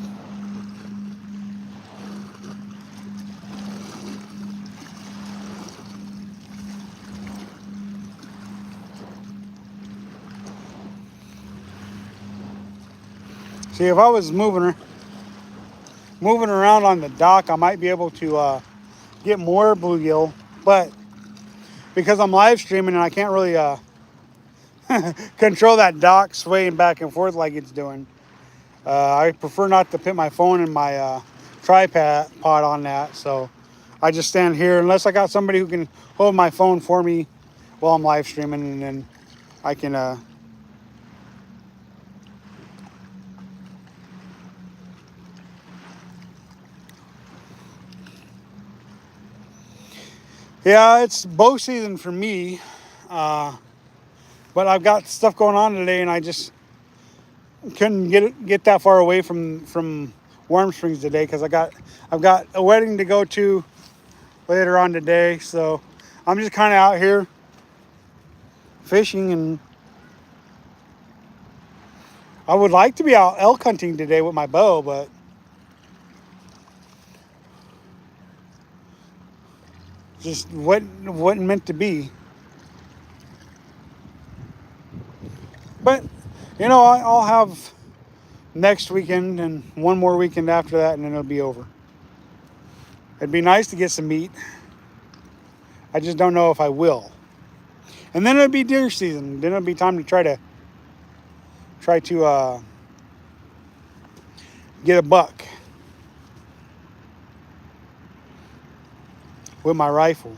See, if I was moving around on the dock, I might be able to get more bluegill, but because I'm live streaming and I can't really control that dock swaying back and forth like it's doing, I prefer not to put my phone and my tripod on that. So I just stand here unless I got somebody who can hold my phone for me while I'm live streaming, and then I can yeah, it's bow season for me, but I've got stuff going on today, and I just couldn't get that far away from Warm Springs today because I've got a wedding to go to later on today. So I'm just kind of out here fishing, and I would like to be out elk hunting today with my bow, but just wasn't meant to be. But you know, I'll have next weekend and one more weekend after that, and then it'll be over. It'd be nice to get some meat. I just don't know if I will. And then it'll be deer season. Then it'll be time to try to get a buck with my rifle.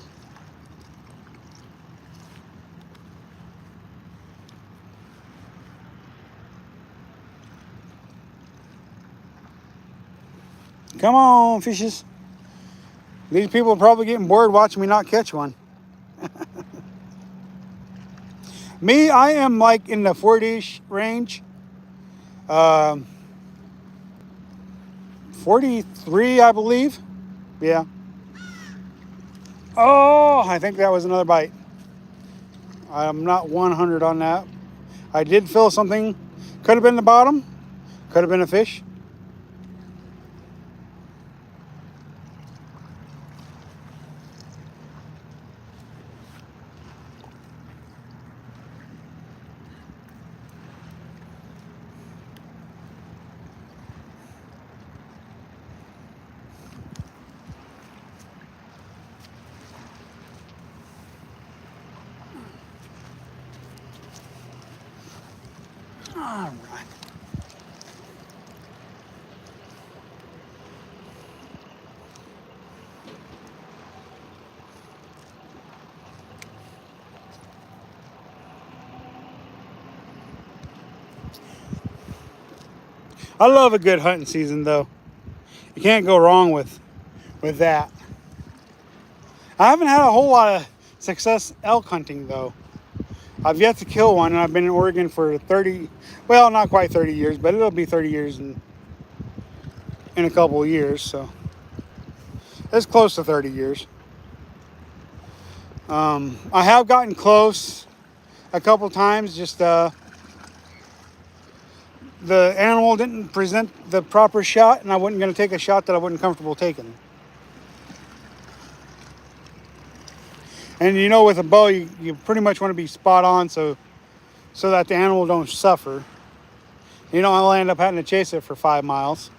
Come on, fishes. These people are probably getting bored watching me not catch one. Me, I am like in the 40-ish range. 43, I believe. Yeah. Oh, I think that was another bite. I'm not 100 on that. I did feel something. Could have been the bottom. Could have been a fish. All right. I love a good hunting season, though. You can't go wrong with that. I haven't had a whole lot of success elk hunting, though. I've yet to kill one, and I've been in Oregon for 30, well, not quite 30 years, but it'll be 30 years in a couple of years, so it's close to 30 years. I have gotten close a couple times, just the animal didn't present the proper shot, and I wasn't going to take a shot that I wasn't comfortable taking. And you know, with a bow, you pretty much want to be spot on so that the animal don't suffer. You don't want to end up having to chase it for 5 miles.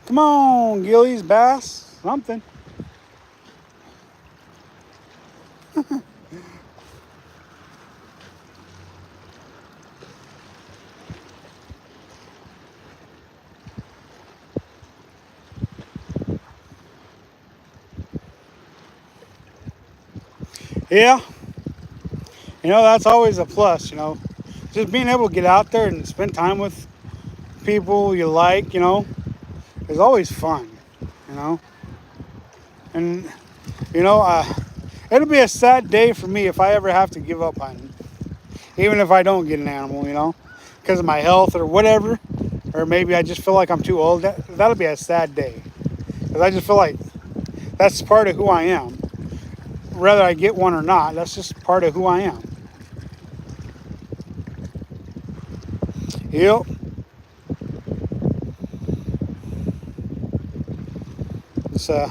Come on, gillies, bass, something. Yeah, you know, that's always a plus, you know. Just being able to get out there and spend time with people you like, is always fun, you know. And it'll be a sad day for me if I ever have to give up hunting, even if I don't get an animal, because of my health or whatever, or maybe I just feel like I'm too old. That'll be a sad day, because I just feel like that's part of who I am. Whether I get one or not, that's just part of who I am. Yep. So,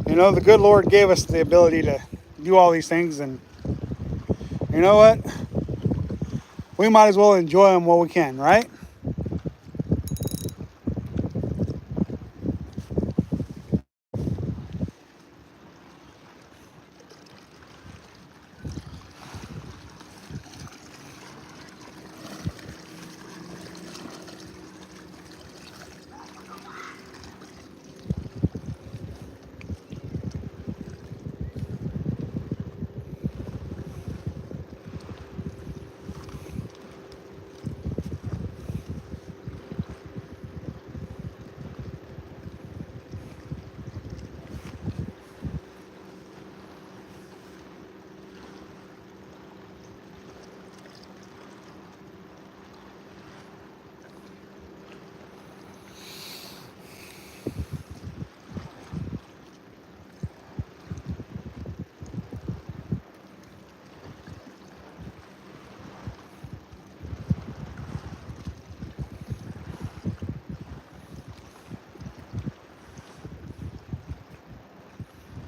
the good Lord gave us the ability to do all these things, and you know what? We might as well enjoy them while we can, right?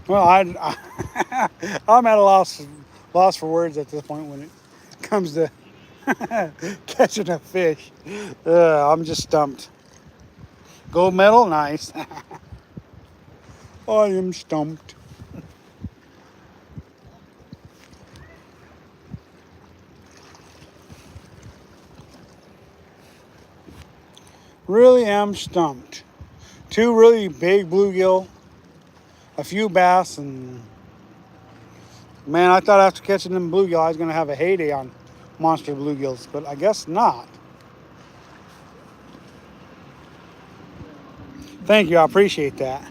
Well, I'm at a loss for words at this point when it comes to catching a fish. I'm just stumped. Gold medal, nice. I am stumped. Really am stumped. Two really big bluegill, a few bass, and man, I thought after catching them bluegill I was going to have a heyday on monster bluegills, but I guess not. Thank you, I appreciate that.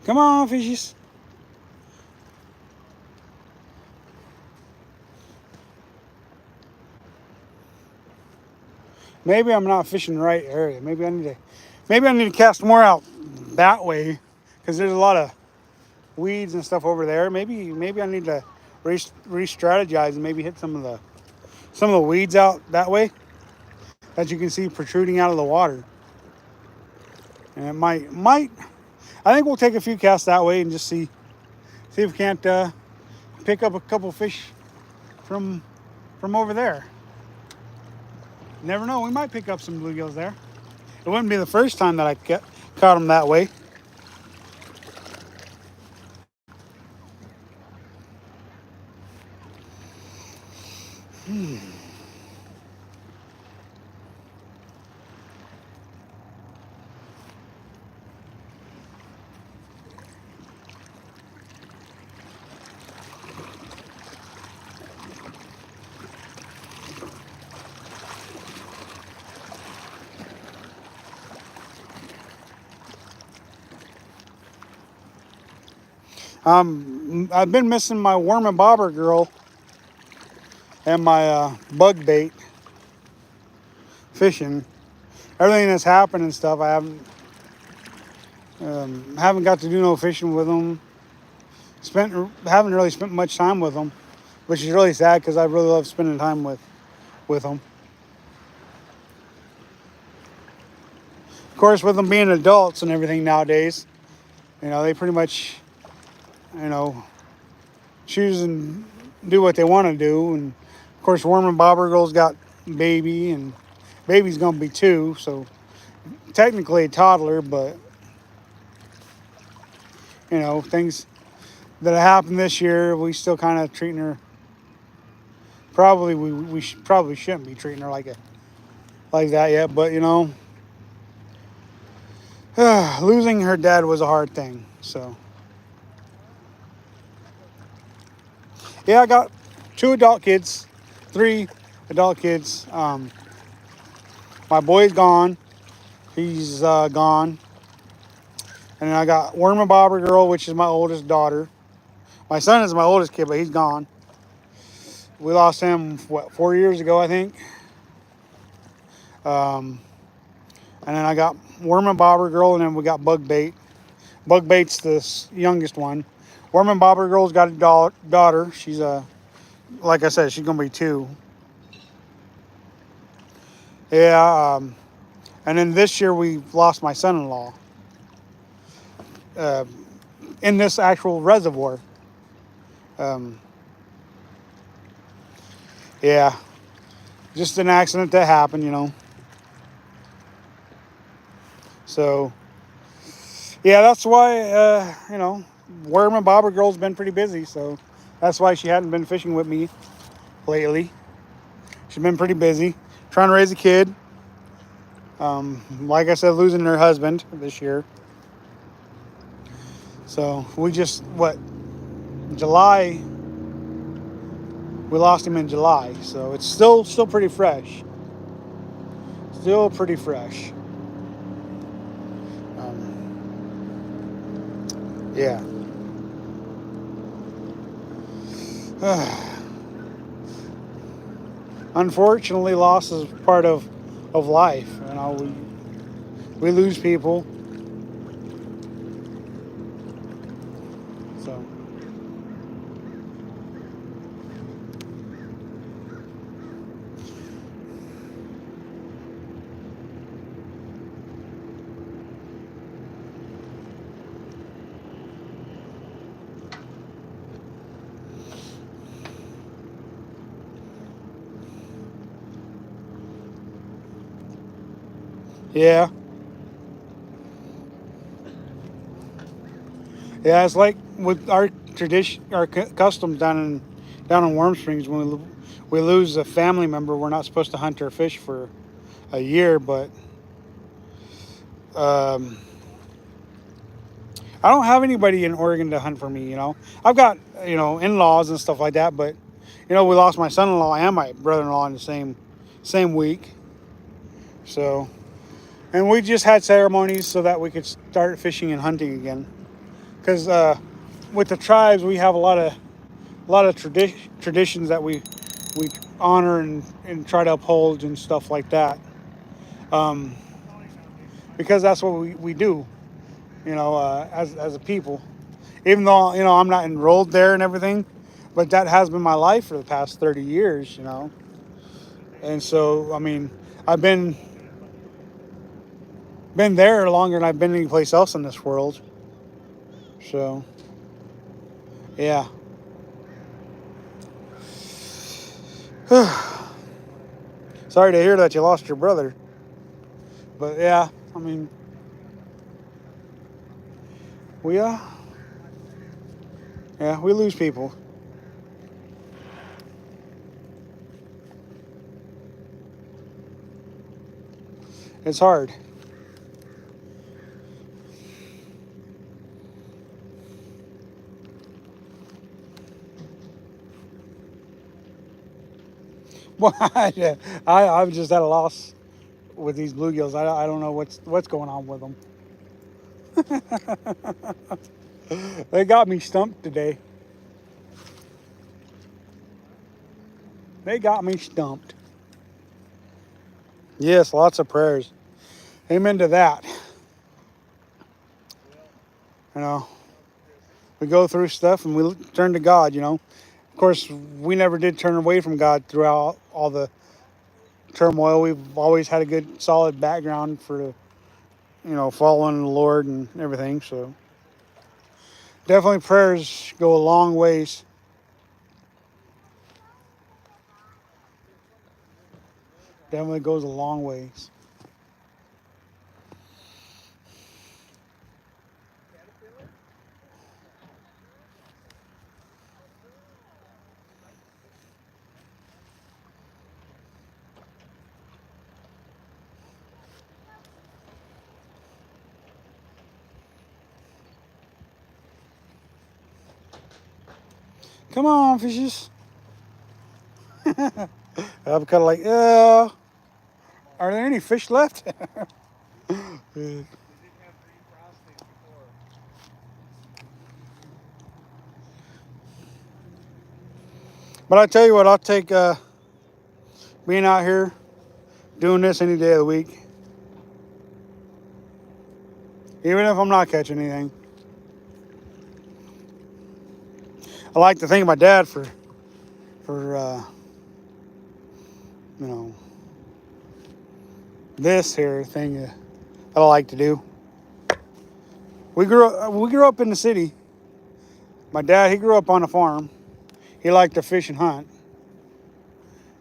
Come on, fishies. Maybe I'm not fishing the right area. Maybe I need to cast more out that way, because there's a lot of weeds and stuff over there. Maybe I need to re-strategize and maybe hit some of the weeds out that way that you can see protruding out of the water. And it might. I think we'll take a few casts that way and just see if we can't pick up a couple fish from over there. Never know. We might pick up some bluegills there. It wouldn't be the first time that I caught them that way. I've been missing my worm and bobber girl and my bug bait fishing. Everything that's happened and stuff, I haven't got to do no fishing with them. Haven't really spent much time with them, which is really sad because I really love spending time with them. Of course, with them being adults and everything nowadays, they pretty much, you know, choose and do what they want to do. And of course, Worm and Bobber Girl's got baby, and baby's gonna be 2, so technically a toddler, but you know, things that happened this year, we still kind of treating her. Probably probably shouldn't be treating her like that yet, but you know, losing her dad was a hard thing. So yeah, I got 2 adult kids, 3 adult kids. My boy's gone. He's gone. And then I got Worm and Bobber Girl, which is my oldest daughter. My son is my oldest kid, but he's gone. We lost him, 4 years ago, I think. Um, and then I got Worm and Bobber Girl, and then we got Bug Bait. Bug Bait's the youngest one. Worm and Bobber Girl's got a daughter. She's like I said, she's gonna be 2. Yeah. And then this year we lost my son-in-law uh, in this actual reservoir. Um, yeah, just an accident that happened, you know. So yeah, that's why you know, Worm and Bobber Girl's been pretty busy. So that's why she hadn't been fishing with me lately. She's been pretty busy trying to raise a kid. Like I said, losing her husband this year. So we just July. We lost him in July, so it's still pretty fresh. Still pretty fresh. Yeah. Unfortunately, loss is part of life. You know, we lose people. So yeah. Yeah, it's like with our tradition, our customs down in Warm Springs. When we lose a family member, we're not supposed to hunt or fish for a year. But um, I don't have anybody in Oregon to hunt for me. You know, I've got in-laws and stuff like that. But you know, we lost my son-in-law and my brother-in-law in the same week. So, and we just had ceremonies so that we could start fishing and hunting again. Because with the tribes, we have a lot of traditions that we honor and try to uphold and stuff like that. Um, because that's what we do, you know, as a people. Even though I'm not enrolled there and everything, but that has been my life for the past 30 years, you know. And so I mean, I've been there longer than I've been anyplace else in this world. So yeah. Sorry to hear that you lost your brother. But yeah, I mean, we yeah, we lose people. It's hard. Well, I'm just at a loss with these bluegills. I don't know what's going on with them. They got me stumped today. They got me stumped. Yes, lots of prayers. Amen to that. You know, we go through stuff and we turn to God, you know. Of course, we never did turn away from God throughout all the turmoil. We've always had a good, solid background for, following the Lord and everything. So definitely prayers go a long ways. Definitely goes a long ways. Come on, fishes. I'm kind of like, are there any fish left? But I tell you what, I'll take being out here doing this any day of the week, even if I'm not catching anything. I like to thank my dad for you know, this here thing that I like to do. We grew up in the city. My dad, he grew up on a farm. He liked to fish and hunt.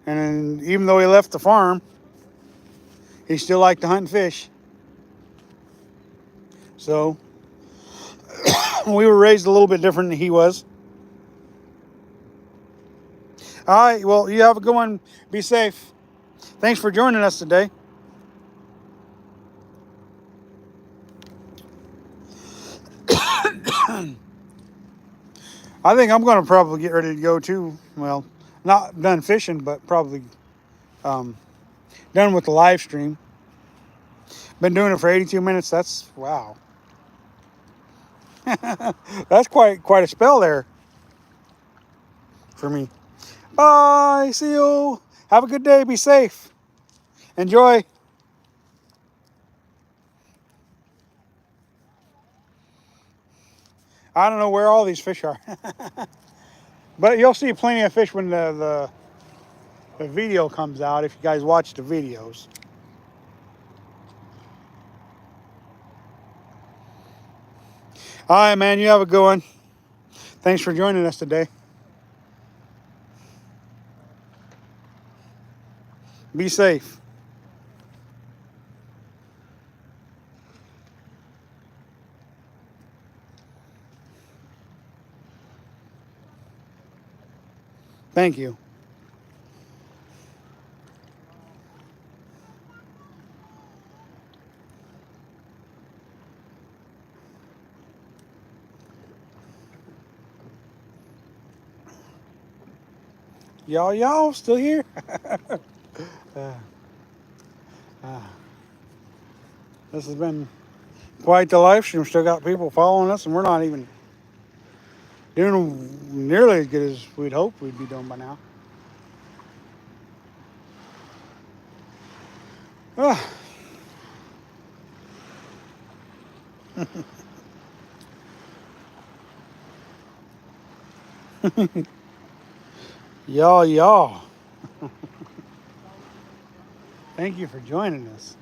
And even though he left the farm, he still liked to hunt and fish. So we were raised a little bit different than he was. All right, well, you have a good one. Be safe. Thanks for joining us today. I think I'm going to probably get ready to go too. Well, not done fishing, but probably done with the live stream. Been doing it for 82 minutes. That's wow. That's quite a spell there for me. Bye. See you. Have a good day. Be safe. Enjoy. I don't know where all these fish are. But you'll see plenty of fish when the video comes out if you guys watch the videos. All right, man. You have a good one. Thanks for joining us today. Be safe. Thank you. Y'all still here? uh, uh, this has been quite the live stream. Still got people following us, and we're not even doing nearly as good as we'd hoped we'd be doing by now. Ah. Y'all. Thank you for joining us.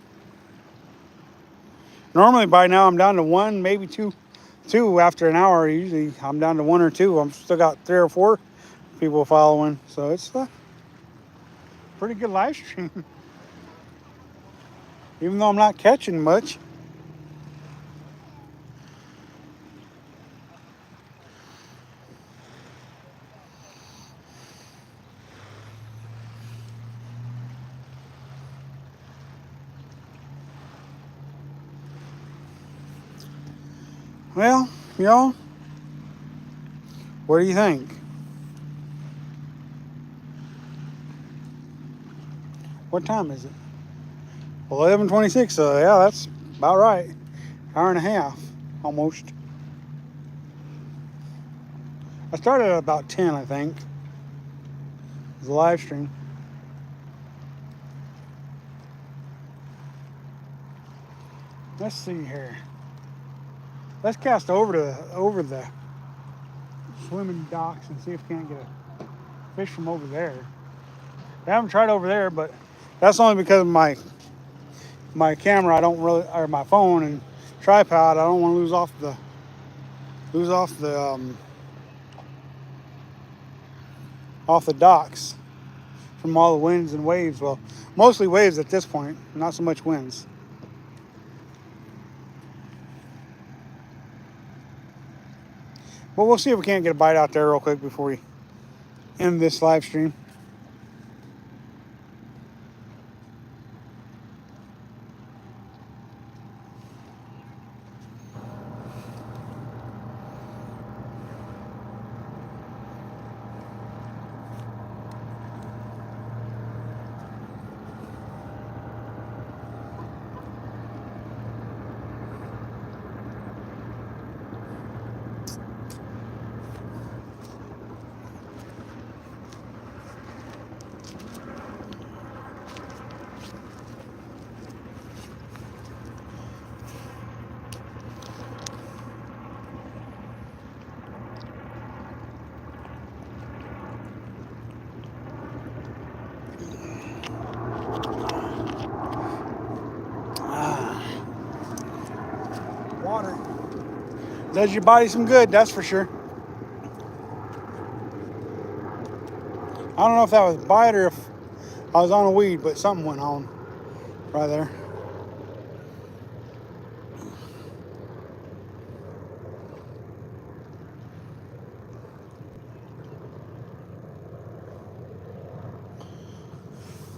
Normally by now I'm down to one, maybe two after an hour. Usually I'm down to one or two. I'm still got 3 or 4 people following. So it's a pretty good live stream. Even though I'm not catching much. Well, y'all, what do you think? What time is it? 11:26. So yeah, that's about right. Hour and a half, almost. I started at about 10, I think. It was a live stream. Let's see here. Let's cast over the swimming docks and see if we can't get a fish from over there. I haven't tried over there, but that's only because of my camera. I don't really, or my phone and tripod. I don't want to lose off the docks. from all the winds and waves. Well, mostly waves at this point, not so much winds. But we'll see if we can't get a bite out there real quick before we end this live stream. Water does your body some good, that's for sure. I don't know if that was a bite or if I was on a weed, but something went on right there.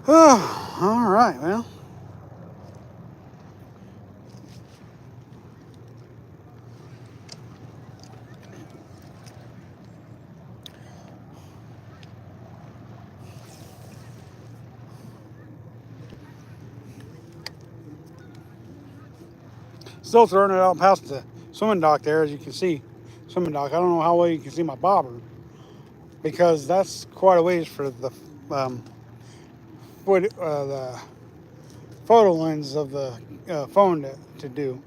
Oh, all right, well. Still throwing it out past the swimming dock there, as you can see. Swimming dock. I don't know how well you can see my bobber, because that's quite a ways for the the photo lens of the phone to do.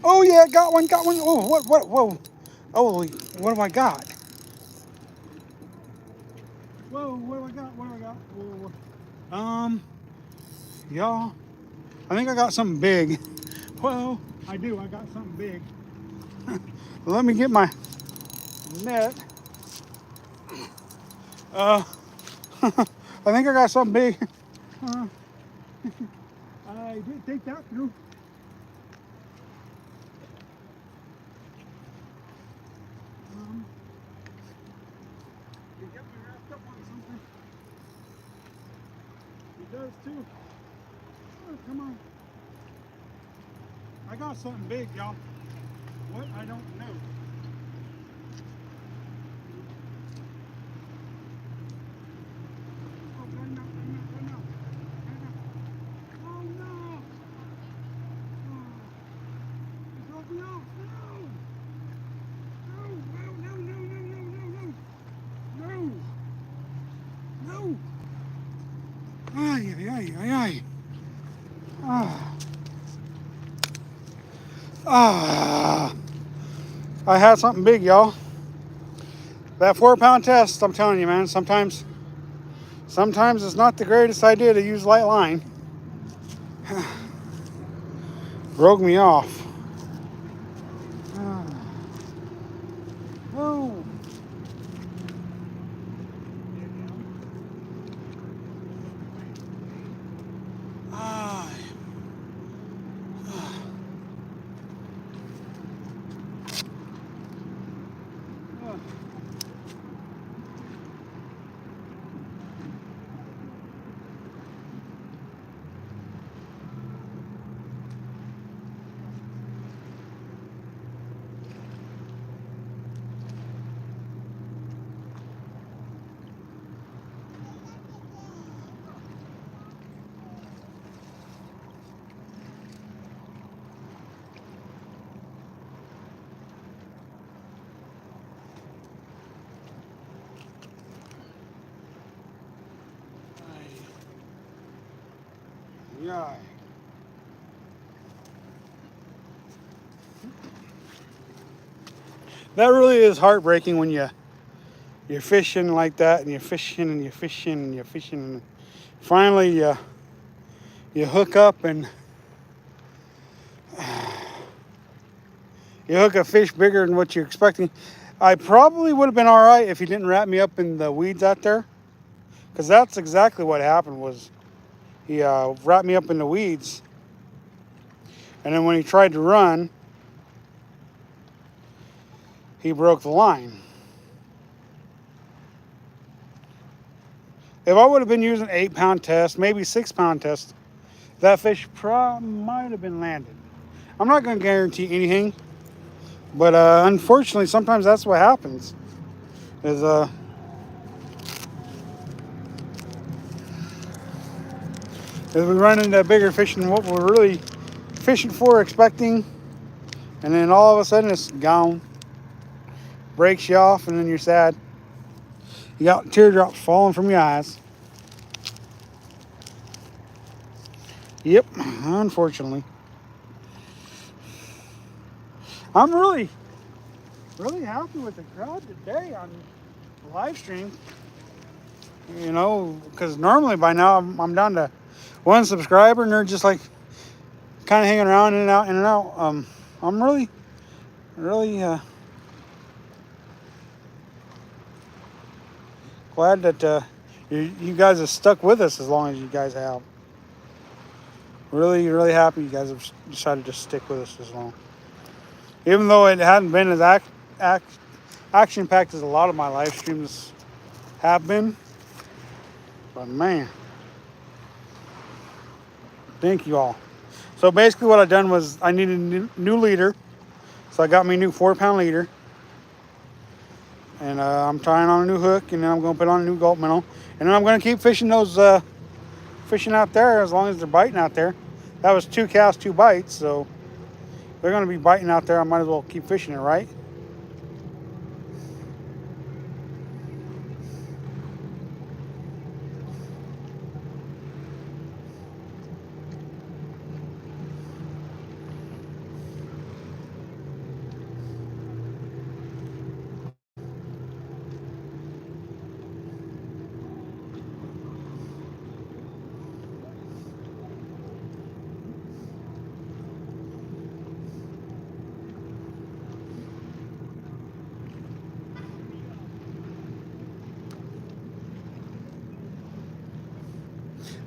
Oh yeah, got one. Oh, whoa. Oh, what do I got? Whoa, what do I got? Whoa. Y'all, I think I got something big. Whoa, I do. I got something big. Let me get my net. I think I got something big. I did take that through. You got me wrapped up on something. It does too. Oh, come on. I got something big, y'all. What? I don't know. Oh, run out. Oh, no. Oh, it broke me off. No. Ay. I had something big, y'all. That 4-pound test, I'm telling you, man, sometimes it's not the greatest idea to use light line. Broke me off. Whoa. Yeah. That really is heartbreaking when you're fishing like that, and you're fishing and you're fishing and you're fishing, and finally you hook up and you hook a fish bigger than what you're expecting. I probably would have been all right if he didn't wrap me up in the weeds out there, because that's exactly what happened. Was he wrapped me up in the weeds, and then when he tried to run, he broke the line. If I would have been using 8-pound test, maybe 6-pound test, that fish might have been landed. I'm not going to guarantee anything, but unfortunately, sometimes that's what happens. Is we run into bigger fish than what we're really fishing for, expecting, and then all of a sudden it's gone. Breaks you off, and then you're sad. You got teardrops falling from your eyes. Yep, unfortunately. I'm really happy with the crowd today on the live stream. You know, because normally by now I'm down to 1 subscriber, and they're just like kind of hanging around in and out, in and out. I'm really glad that you guys have stuck with us as long as you guys have. Really happy you guys have decided to stick with us this long. Even though it hadn't been as action-packed as a lot of my live streams have been. But man, thank you all. So basically what I done was I needed a new leader. So I got me a new 4-pound leader. And I'm tying on a new hook, and then I'm going to put on a new gulp minnow. And then I'm going to keep fishing those, fishing out there as long as they're biting out there. That was 2 casts, 2 bites, so they're going to be biting out there. I might as well keep fishing it, right?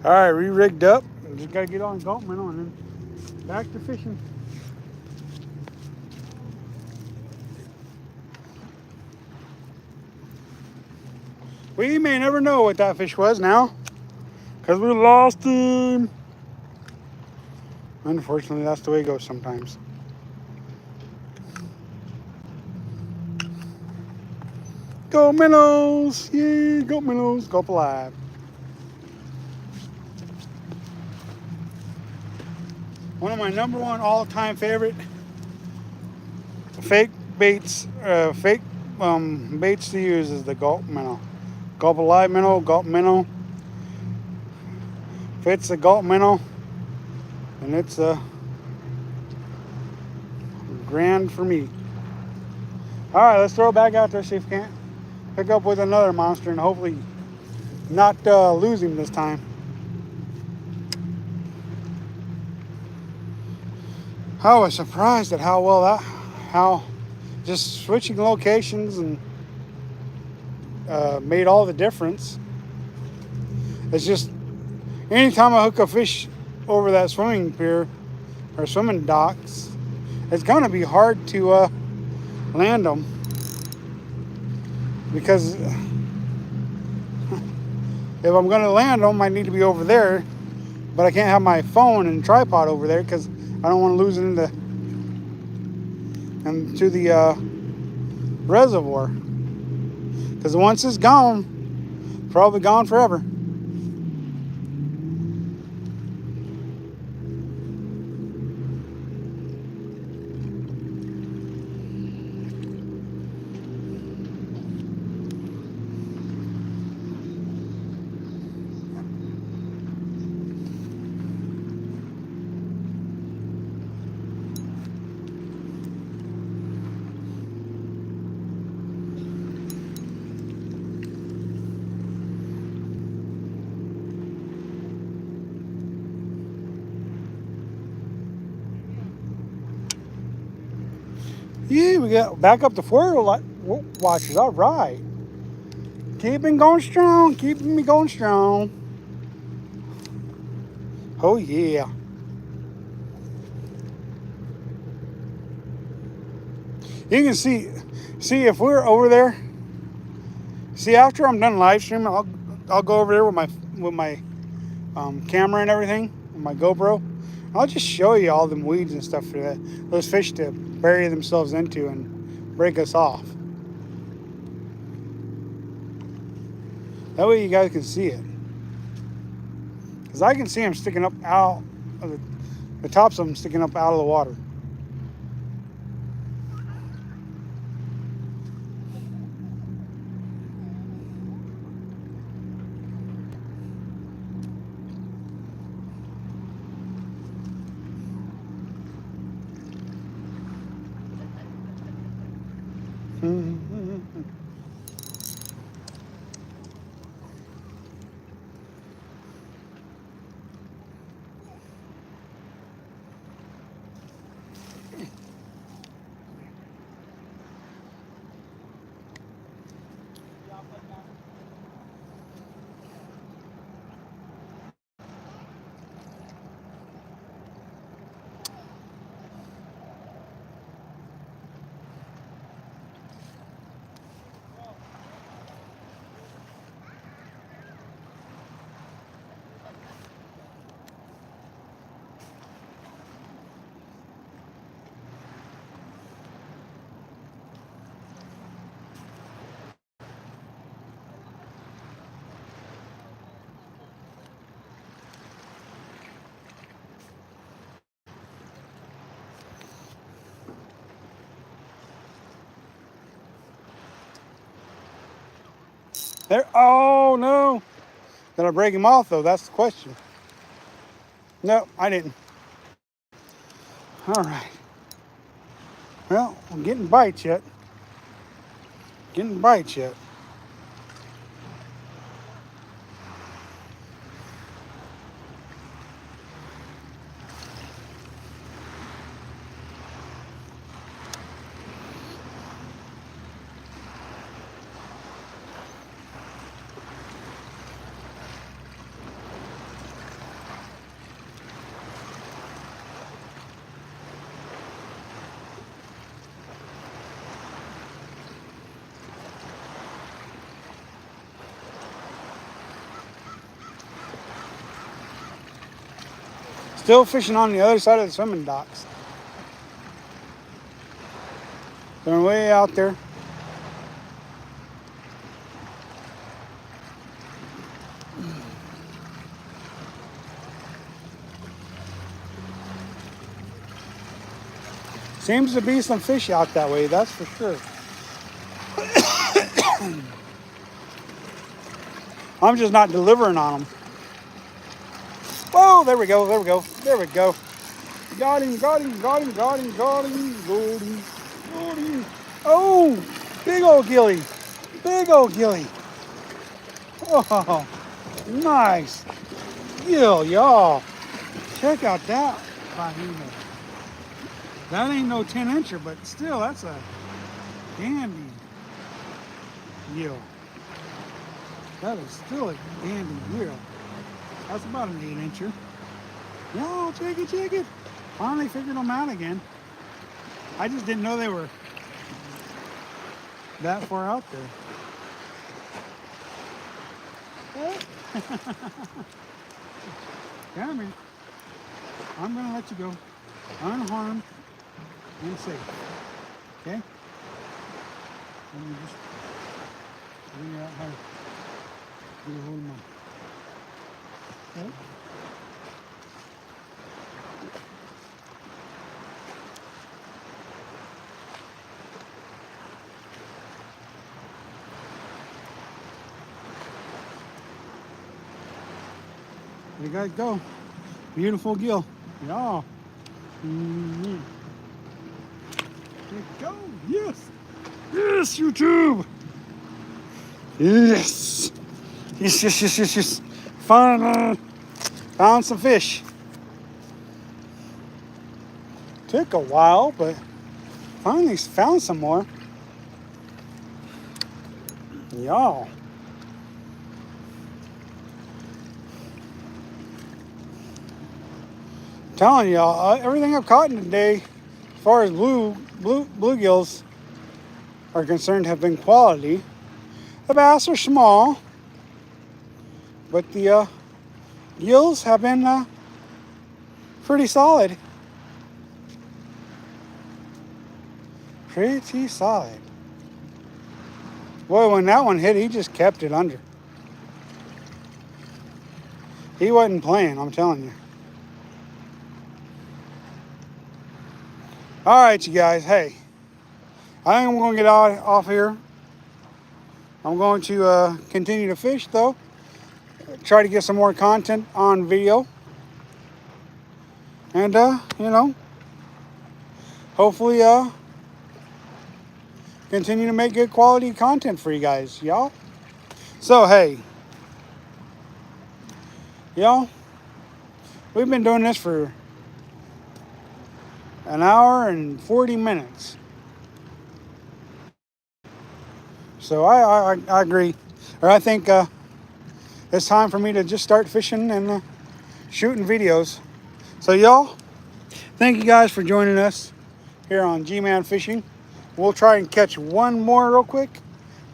All right, re-rigged up. Just got to get on gulp minnow and then back to fishing. We may never know what that fish was now, because we lost him. Unfortunately, that's the way it goes sometimes. Go minnows! Yay, go minnows, gulp alive. One of my #1 all-time favorite fake baits to use is the gulp minnow. Gulp alive minnow, gulp minnow. If it's a gulp minnow, and it's a grand for me. All right, let's throw it back out there, see if we can't pick up with another monster and hopefully not lose him this time. I was surprised at how just switching locations and made all the difference. It's just anytime I hook a fish over that swimming pier or swimming docks, it's gonna be hard to land them, because if I'm gonna land them, I need to be over there, but I can't have my phone and tripod over there because I don't want to lose it into the reservoir. Because once it's gone, probably gone forever. Yeah, we got back up to 4 watches. All right. Keeping going strong. Keeping me going strong. Oh, yeah. You can see if we're over there. See, after I'm done live streaming, I'll go over there with my camera and everything, with my GoPro. I'll just show you all them weeds and stuff for those fish to bury themselves into and break us off. That way you guys can see it. Because I can see them sticking up out of the tops of them sticking up out of the water. There. Oh no! Did I break him off though? That's the question. No, I didn't. All right. Well, I'm getting bites yet. Getting bites yet. Still fishing on the other side of the swimming docks. They're way out there. Seems to be some fish out that way, that's for sure. I'm just not delivering on them. Whoa, there we go, there we go, there we go. Got him, got him, got him, got him, got him, got him, got him. Oh, big old gilly, big old gilly. Oh, nice. Gill, y'all. Check out that behemoth. That ain't no 10-incher, but still, that's a dandy gill. That is still a dandy gill. That's about an 8-incher. Y'all, check it, check it. Finally figured them out again. I just didn't know they were that far out there. Come here. I'm going to let you go. Unharmed and safe. Okay? Let me just bring it out higher. Get a hold of mine. Okay? There you guys go. Beautiful gill. Yeah. Mm-hmm. There you go. Yes. Yes, YouTube. Yes. Yes, yes, yes, yes, yes. Finally found some fish. Took a while, but finally found some more. Y'all. Telling y'all, everything I've caught in today, as far as bluegills are concerned, have been quality. The bass are small, but the gills have been pretty solid. Pretty solid. Boy, when that one hit, he just kept it under. He wasn't playing, I'm telling you. All right, you guys. Hey, I think I'm going to get off here. I'm going to continue to fish, though. Try to get some more content on video. And, you know, hopefully continue to make good quality content for you guys, y'all. So, hey, y'all, we've been doing this for an hour and 40 minutes. So I agree. Or I think it's time for me to just start fishing and shooting videos. So y'all, thank you guys for joining us here on Gman Fishing. We'll try and catch one more real quick,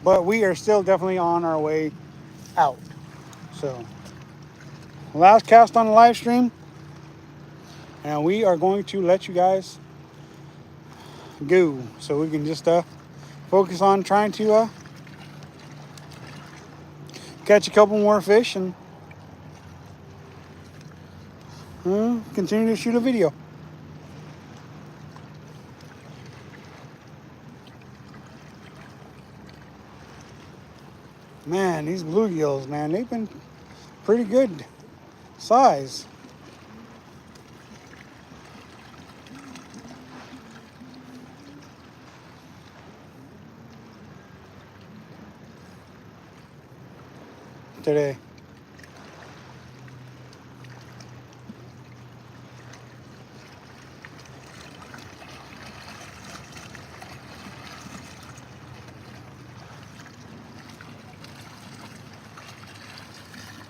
but we are still definitely on our way out. So last cast on the live stream, and we are going to let you guys go so we can just focus on trying to catch a couple more fish and continue to shoot a video. Man, these bluegills, man, they've been pretty good size. Today.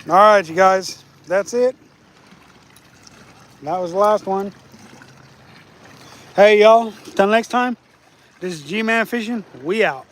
All right, you guys, that's it. That was the last one. Hey, y'all, till next time, this is Gman Fishing. We out.